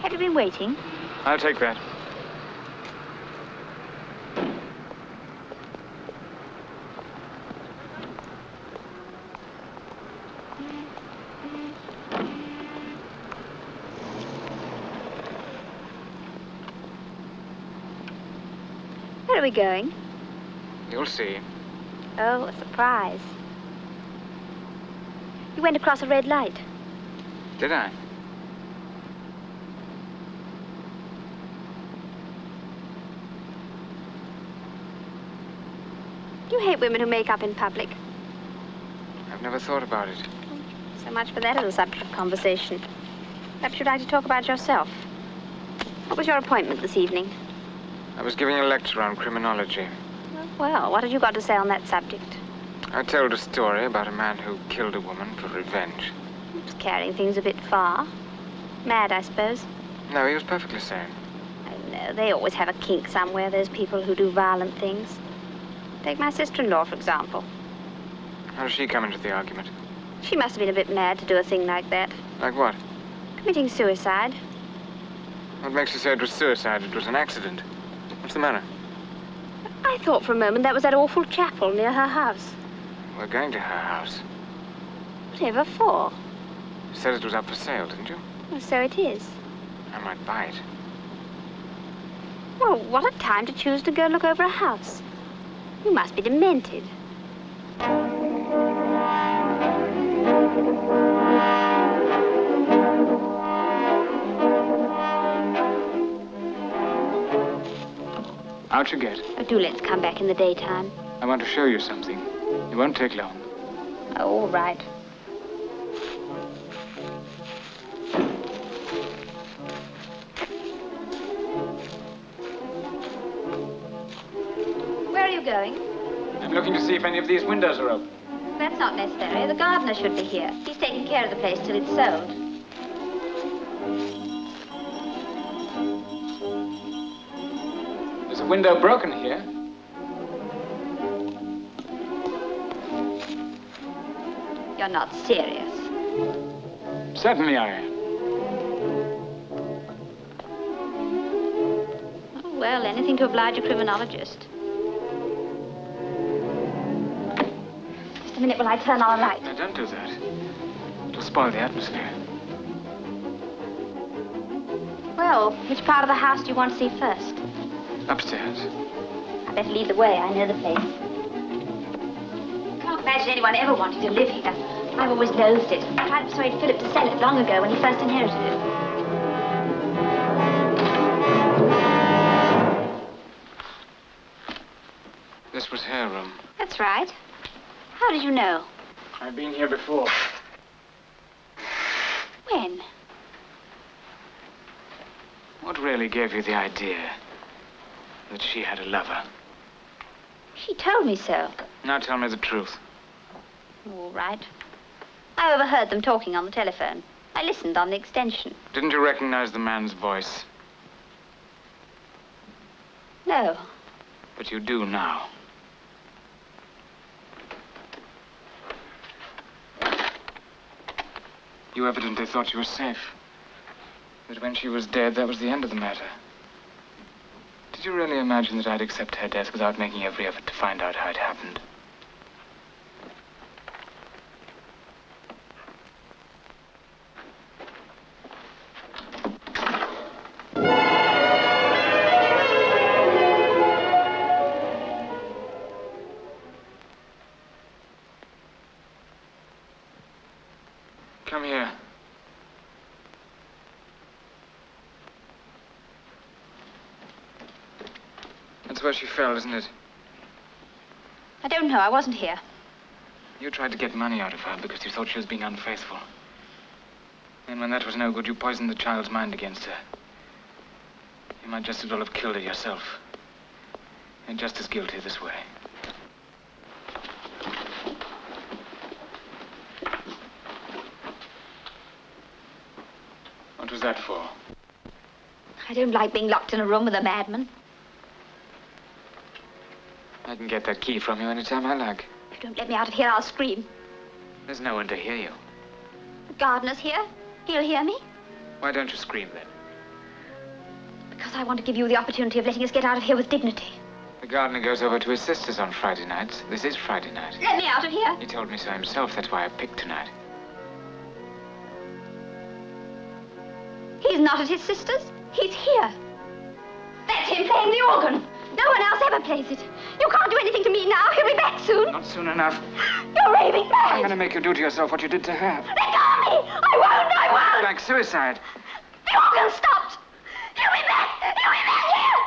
Have you been waiting? I'll take that. Where are we going? You'll see. Oh, a surprise. You went across a red light. Did I? You hate women who make up in public. I've never thought about it. So much for that as a subject of conversation. Perhaps you'd like to talk about yourself. What was your appointment this evening? I was giving a lecture on criminology. Well, what have you got to say on that subject? I told a story about a man who killed a woman for revenge. It's carrying things a bit far. Mad, I suppose. No, he was perfectly sane. Oh, no, they always have a kink somewhere, those people who do violent things. Take my sister-in-law, for example. How does she come into the argument? She must have been a bit mad to do a thing like that. Like what? Committing suicide. What makes you say it was suicide? It was an accident. What's the matter? I thought for a moment that was that awful chapel near her house. We're going to her house. Whatever for? You said it was up for sale, didn't you? Well, so it is. I might buy it. Well, what a time to choose to go look over a house. You must be demented. Out you get. Oh, do let's come back in the daytime. I want to show you something. It won't take long. Oh, all right. Where are you going? I'm looking to see if any of these windows are open. That's not necessary. The gardener should be here. He's taking care of the place till it's sold. There's a window broken here. You're not serious. Certainly I am. Oh, well, anything to oblige a criminologist. Just a minute while I turn on a light. No, don't do that. It'll spoil the atmosphere. Well, which part of the house do you want to see first? Upstairs. I better lead the way. I know the place. Can't imagine anyone ever wanted to live here. I've always loathed it. I tried to persuade Philip to sell it long ago when he first inherited it. This was her room. That's right. How did you know? I've been here before. When? What really gave you the idea that she had a lover? She told me so. Now tell me the truth. All right. I overheard them talking on the telephone. I listened on the extension. Didn't you recognize the man's voice? No. But you do now. You evidently thought you were safe. That when she was dead, that was the end of the matter. Did you really imagine that I'd accept her death without making every effort to find out how it happened? Come here. That's where she fell, isn't it? I don't know. I wasn't here. You tried to get money out of her because you thought she was being unfaithful. And when that was no good, you poisoned the child's mind against her. You might just as well have killed her yourself. You're just as guilty this way. What was that for? I don't like being locked in a room with a madman. I can get that key from you anytime I like. If you don't let me out of here, I'll scream. There's no one to hear you. The gardener's here. He'll hear me. Why don't you scream then? Because I want to give you the opportunity of letting us get out of here with dignity. The gardener goes over to his sister's on Friday nights. This is Friday night. Let me out of here. He told me so himself. That's why I picked tonight. He's not at his sister's. He's here. That's him playing the organ. No one else ever plays it. You can't do anything to me now. He'll be back soon. Not soon enough. You're raving mad. I'm going to make you do to yourself what you did to her. Let go of me. I won't. Like suicide. The organ stopped. He'll be back. He'll be back here.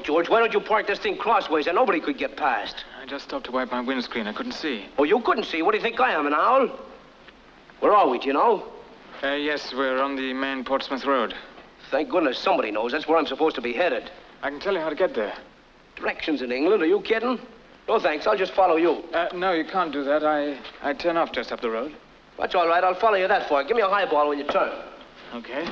George, why don't you park this thing crossways and nobody could get past? I just stopped to wipe my windscreen. I couldn't see. Oh, you couldn't see? What do you think I am, an owl? Where are we, do you know? Yes, we're on the main Portsmouth Road. Thank goodness somebody knows. That's where I'm supposed to be headed. I can tell you how to get there. Directions in England? Are you kidding? No, thanks. I'll just follow you. No, you can't do that. I turn off just up the road. That's all right. I'll follow you that far. Give me a highball when you turn. Okay.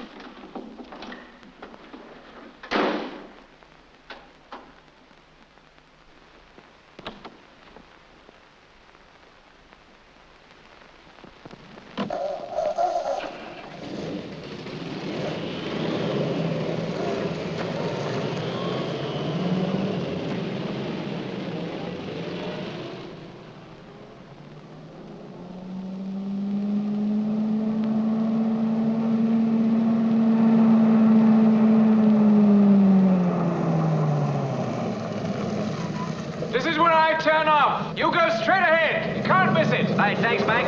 This is where I turn off. You go straight ahead. You can't miss it. All right, thanks, Mac.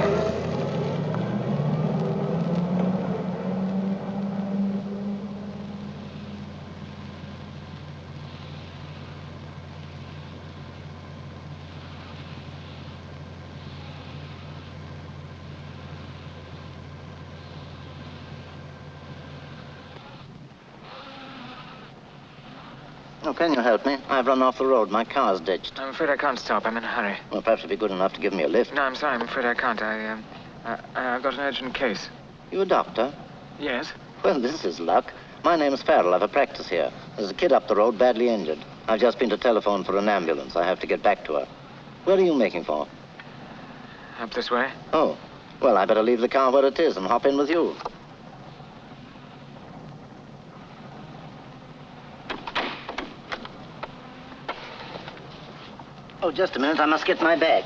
Oh, can you help me? I've run off the road. My car's ditched. I'm afraid I can't stop. I'm in a hurry. Well, perhaps you'd be good enough to give me a lift. No, I'm sorry. I'm afraid I can't. I've got an urgent case. You a doctor? Yes? Well, this is luck. My name's Farrell. I've a practice here. There's a kid up the road badly injured. I've just been to telephone for an ambulance. I have to get back to her. Where are you making for? Up this way. Oh. Well, I better leave the car where it is and hop in with you. Oh, just a minute. I must get my bag.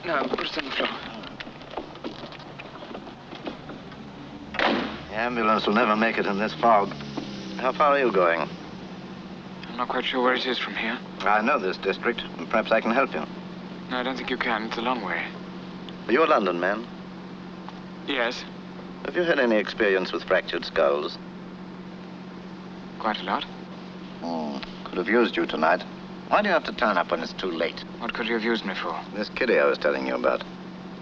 No, put it on the floor. The ambulance will never make it in this fog. How far are you going? I'm not quite sure where it is from here. I know this district, and perhaps I can help you. No, I don't think you can. It's a long way. Are you a London man? Yes. Have you had any experience with fractured skulls? Quite a lot. Could have used you tonight. Why do you have to turn up when it's too late? What could you have used me for? This kiddie I was telling you about.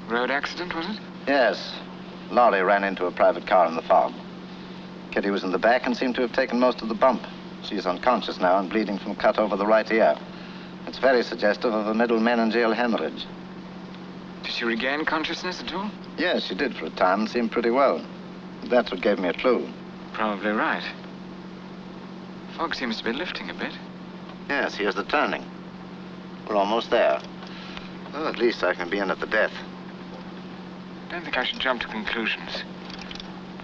Road accident, was it? Yes. Lorry ran into a private car in the fog. Kitty was in the back and seemed to have taken most of the bump. She's unconscious now and bleeding from a cut over the right ear. It's very suggestive of a middle meningeal hemorrhage. Did she regain consciousness at all? Yes, she did for a time and seemed pretty well. That's what gave me a clue. Probably right. Fog seems to be lifting a bit. Yes, here's the turning. We're almost there. Well, at least I can be in at the death. I don't think I should jump to conclusions.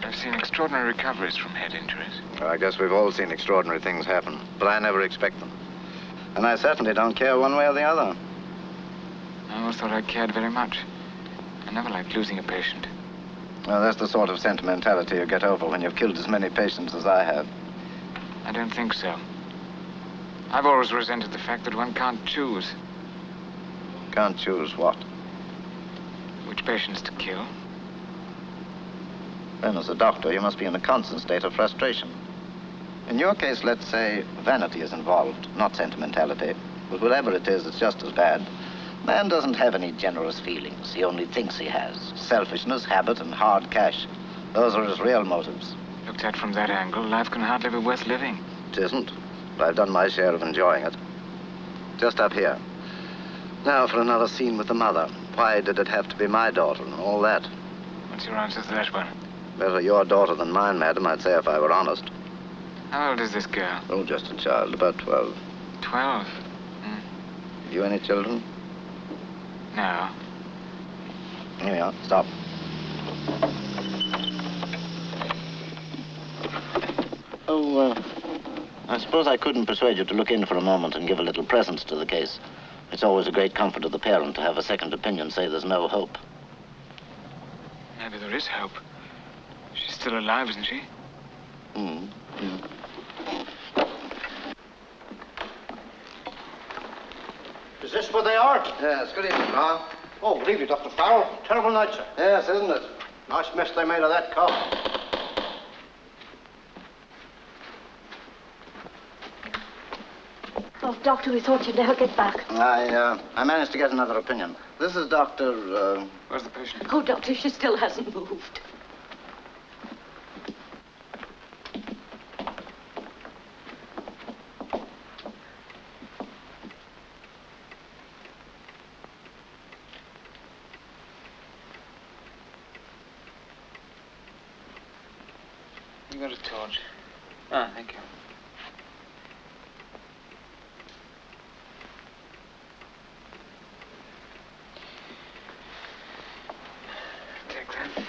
I've seen extraordinary recoveries from head injuries. Well, I guess we've all seen extraordinary things happen, but I never expect them. And I certainly don't care one way or the other. I always thought I cared very much. I never liked losing a patient. Well, that's the sort of sentimentality you get over when you've killed as many patients as I have. I don't think so. I've always resented the fact that one can't choose. Can't choose what? Which patients to kill. Then, as a doctor, you must be in a constant state of frustration. In your case, let's say, vanity is involved, not sentimentality. But whatever it is, it's just as bad. Man doesn't have any generous feelings. He only thinks he has. Selfishness, habit, and hard cash. Those are his real motives. Looked at from that angle, life can hardly be worth living. It isn't. But I've done my share of enjoying it. Just up here. Now for another scene with the mother. Why did it have to be my daughter and all that? What's your answer to that one? Better your daughter than mine, madam, I'd say if I were honest. How old is this girl? Oh, just a child, about 12. 12? Have you any children? No. Here we are. Stop. Oh, I suppose I couldn't persuade you to look in for a moment and give a little presence to the case. It's always a great comfort to the parent to have a second opinion say there's no hope. Maybe there is hope. She's still alive, isn't she? Is this where they are? Yes, good evening, Ma. Oh, good evening, Dr. Farrell. Terrible night, sir. Yes, isn't it? Nice mess they made of that car. Oh, Doctor, we thought you'd never get back. I managed to get another opinion. This is Dr. Where's the patient? Oh, Doctor, she still hasn't moved. You got a torch? Ah, thank you. Take that.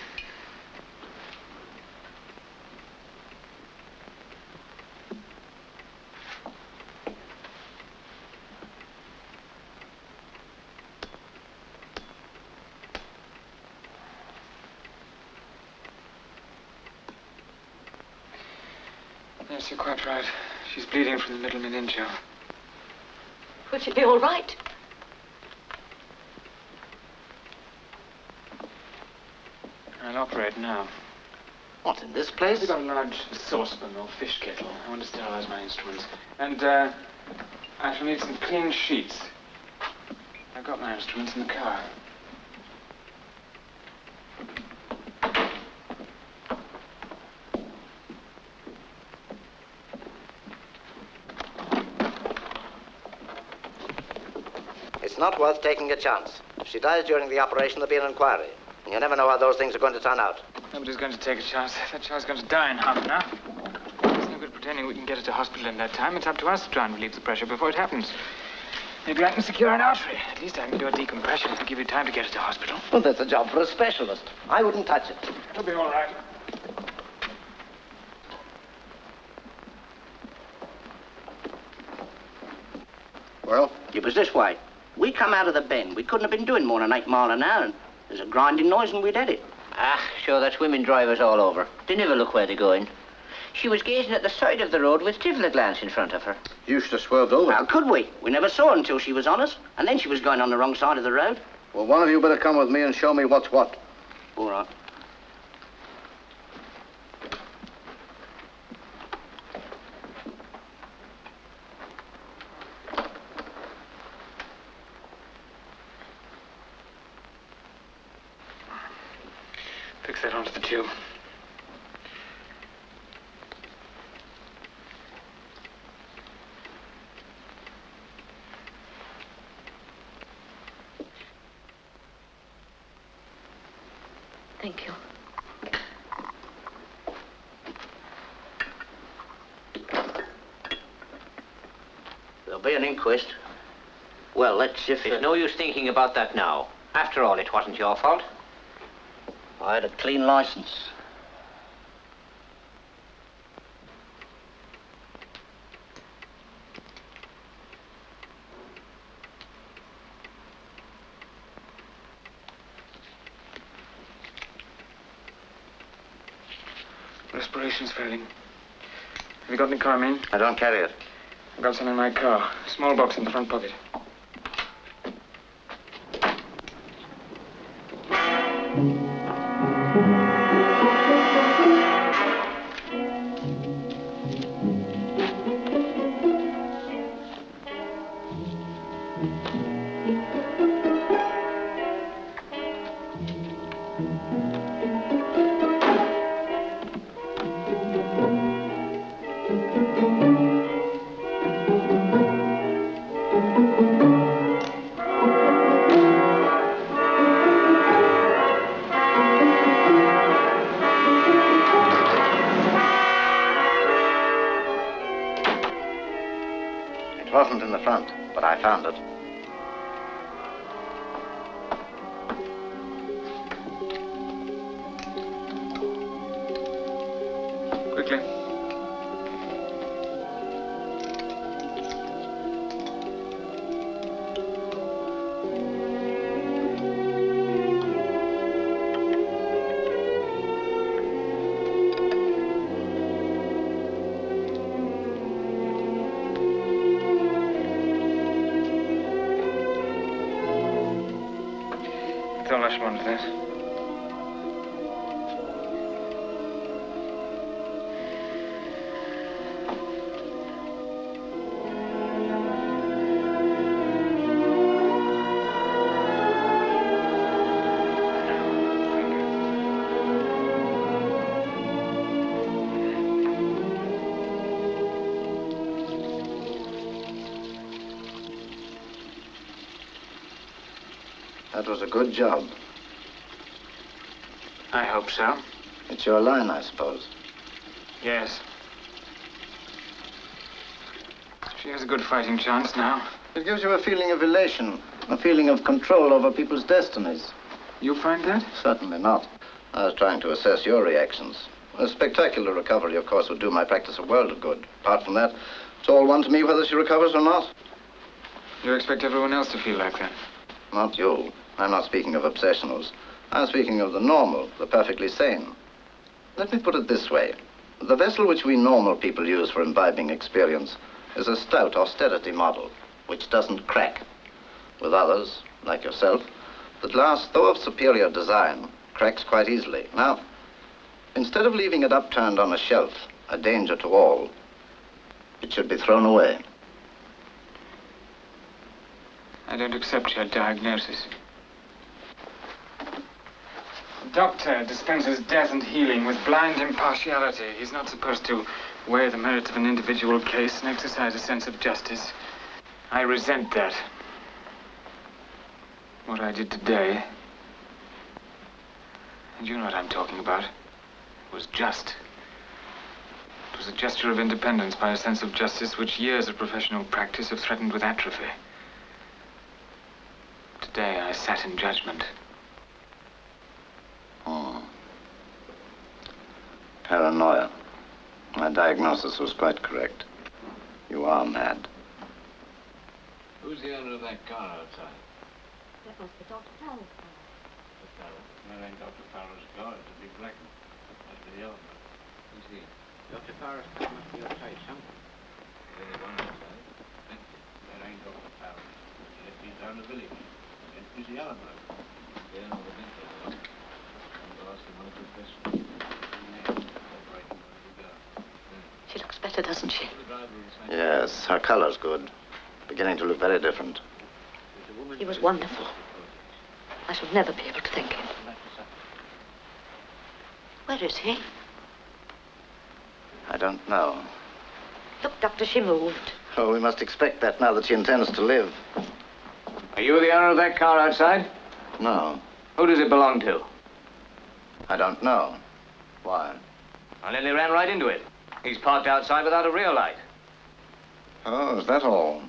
Yes, you're quite right. She's bleeding from the middle meningeal. Will she be all right? I'll operate now. What, in this place? I've got a large saucepan or fish kettle. I want to sterilize my instruments. And, I shall need some clean sheets. I've got my instruments in the car. It's not worth taking a chance. If she dies during the operation, there'll be an inquiry. And you never know how those things are going to turn out. Nobody's going to take a chance. That child's going to die in half an hour. There's no good pretending we can get her to hospital in that time. It's up to us to try and relieve the pressure before it happens. Maybe I can secure an artery. At least I can do a decompression and give you time to get her to hospital. Well, that's a job for a specialist. I wouldn't touch it. It'll be all right. Well, it was this way. We come out of the bend. We couldn't have been doing more than 8 mile an hour, and there's a grinding noise and we'd had it. Ah, sure, that's women drivers all over. They never look where they're going. She was gazing at the side of the road with divil a glance in front of her. You should have swerved over. How could we? We never saw her until she was on us, and then she was going on the wrong side of the road. Well, one of you better come with me and show me what's what. All right. Fix that onto the tube. Thank you. There'll be an inquest. Well, let's if... There's no use thinking about that now. After all, it wasn't your fault. I had a clean license. Respiration's failing. Have you got any Carmine? I don't carry it. I've got some in my car. Small box in the front pocket. It wasn't in the front, but I found it. Quickly. Throw Rosamund to this. That was a good job. I hope so. It's your line, I suppose. Yes. She has a good fighting chance now. It gives you a feeling of elation, a feeling of control over people's destinies. You find that? Certainly not. I was trying to assess your reactions. A spectacular recovery, of course, would do my practice a world of good. Apart from that, it's all one to me whether she recovers or not. You expect everyone else to feel like that? Not you. I'm not speaking of obsessionals. I'm speaking of the normal, the perfectly sane. Let me put it this way. The vessel which we normal people use for imbibing experience is a stout austerity model, which doesn't crack. With others, like yourself, the glass, though of superior design, cracks quite easily. Now, instead of leaving it upturned on a shelf, a danger to all, it should be thrown away. I don't accept your diagnosis. The doctor dispenses death and healing with blind impartiality. He's not supposed to weigh the merits of an individual case and exercise a sense of justice. I resent that. What I did today, and you know what I'm talking about, was just. It was a gesture of independence by a sense of justice which years of professional practice have threatened with atrophy. Today I sat in judgment. Oh. Paranoia. My diagnosis was quite correct. You are mad. Who's the owner of that car outside? That must be Dr. Farrell's car. That ain't Dr. Farrell's car. Who's he? Dr. Forrest, that must be your place, huh? There's only one outside. Thank you. That ain't Dr. Farrell. He left me down the village. And who's the other bloke? Yeah, no, the mental one. I'll ask him one or two questions. She looks better, doesn't she? Yes, her color's good. Beginning to look very different. He was wonderful. I shall never be able to thank him. Where is he? I don't know. Look, Doctor, she moved. Oh, we must expect that now that she intends to live. Are you the owner of that car outside? No, Who does it belong to? I don't know. Why? I nearly ran right into it. He's parked outside without a rear light. Oh, is that all?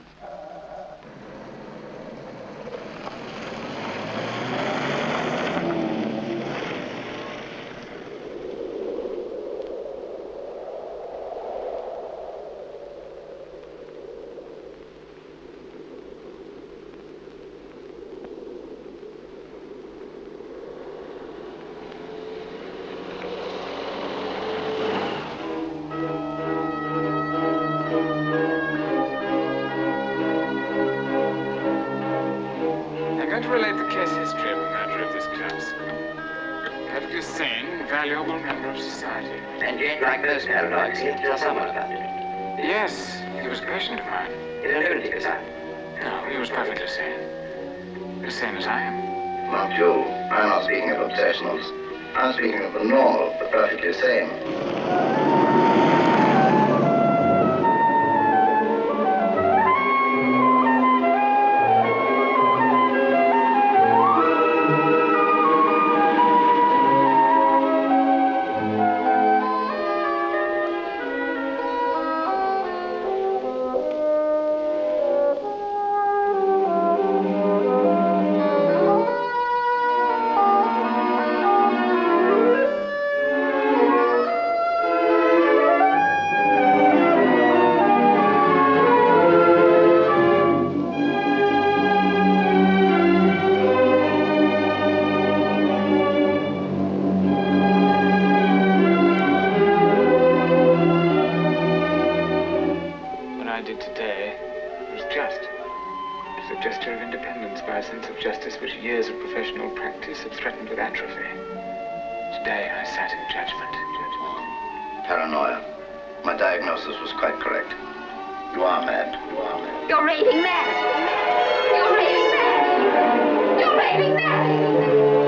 Relate the case history of a murderer of this class. Perfectly sane, valuable member of society. And you ain't like those paranoids. You tell someone about it. Yes, he was a patient of mine. In a lunatic asylum. No, he was perfectly sane. As sane as I am. Not you. I'm not speaking of obsessionals. I'm speaking of the normal, the perfectly sane. Paranoia. My diagnosis was quite correct. You are mad. You are mad. You're raving mad. You're raving mad. You're raving mad.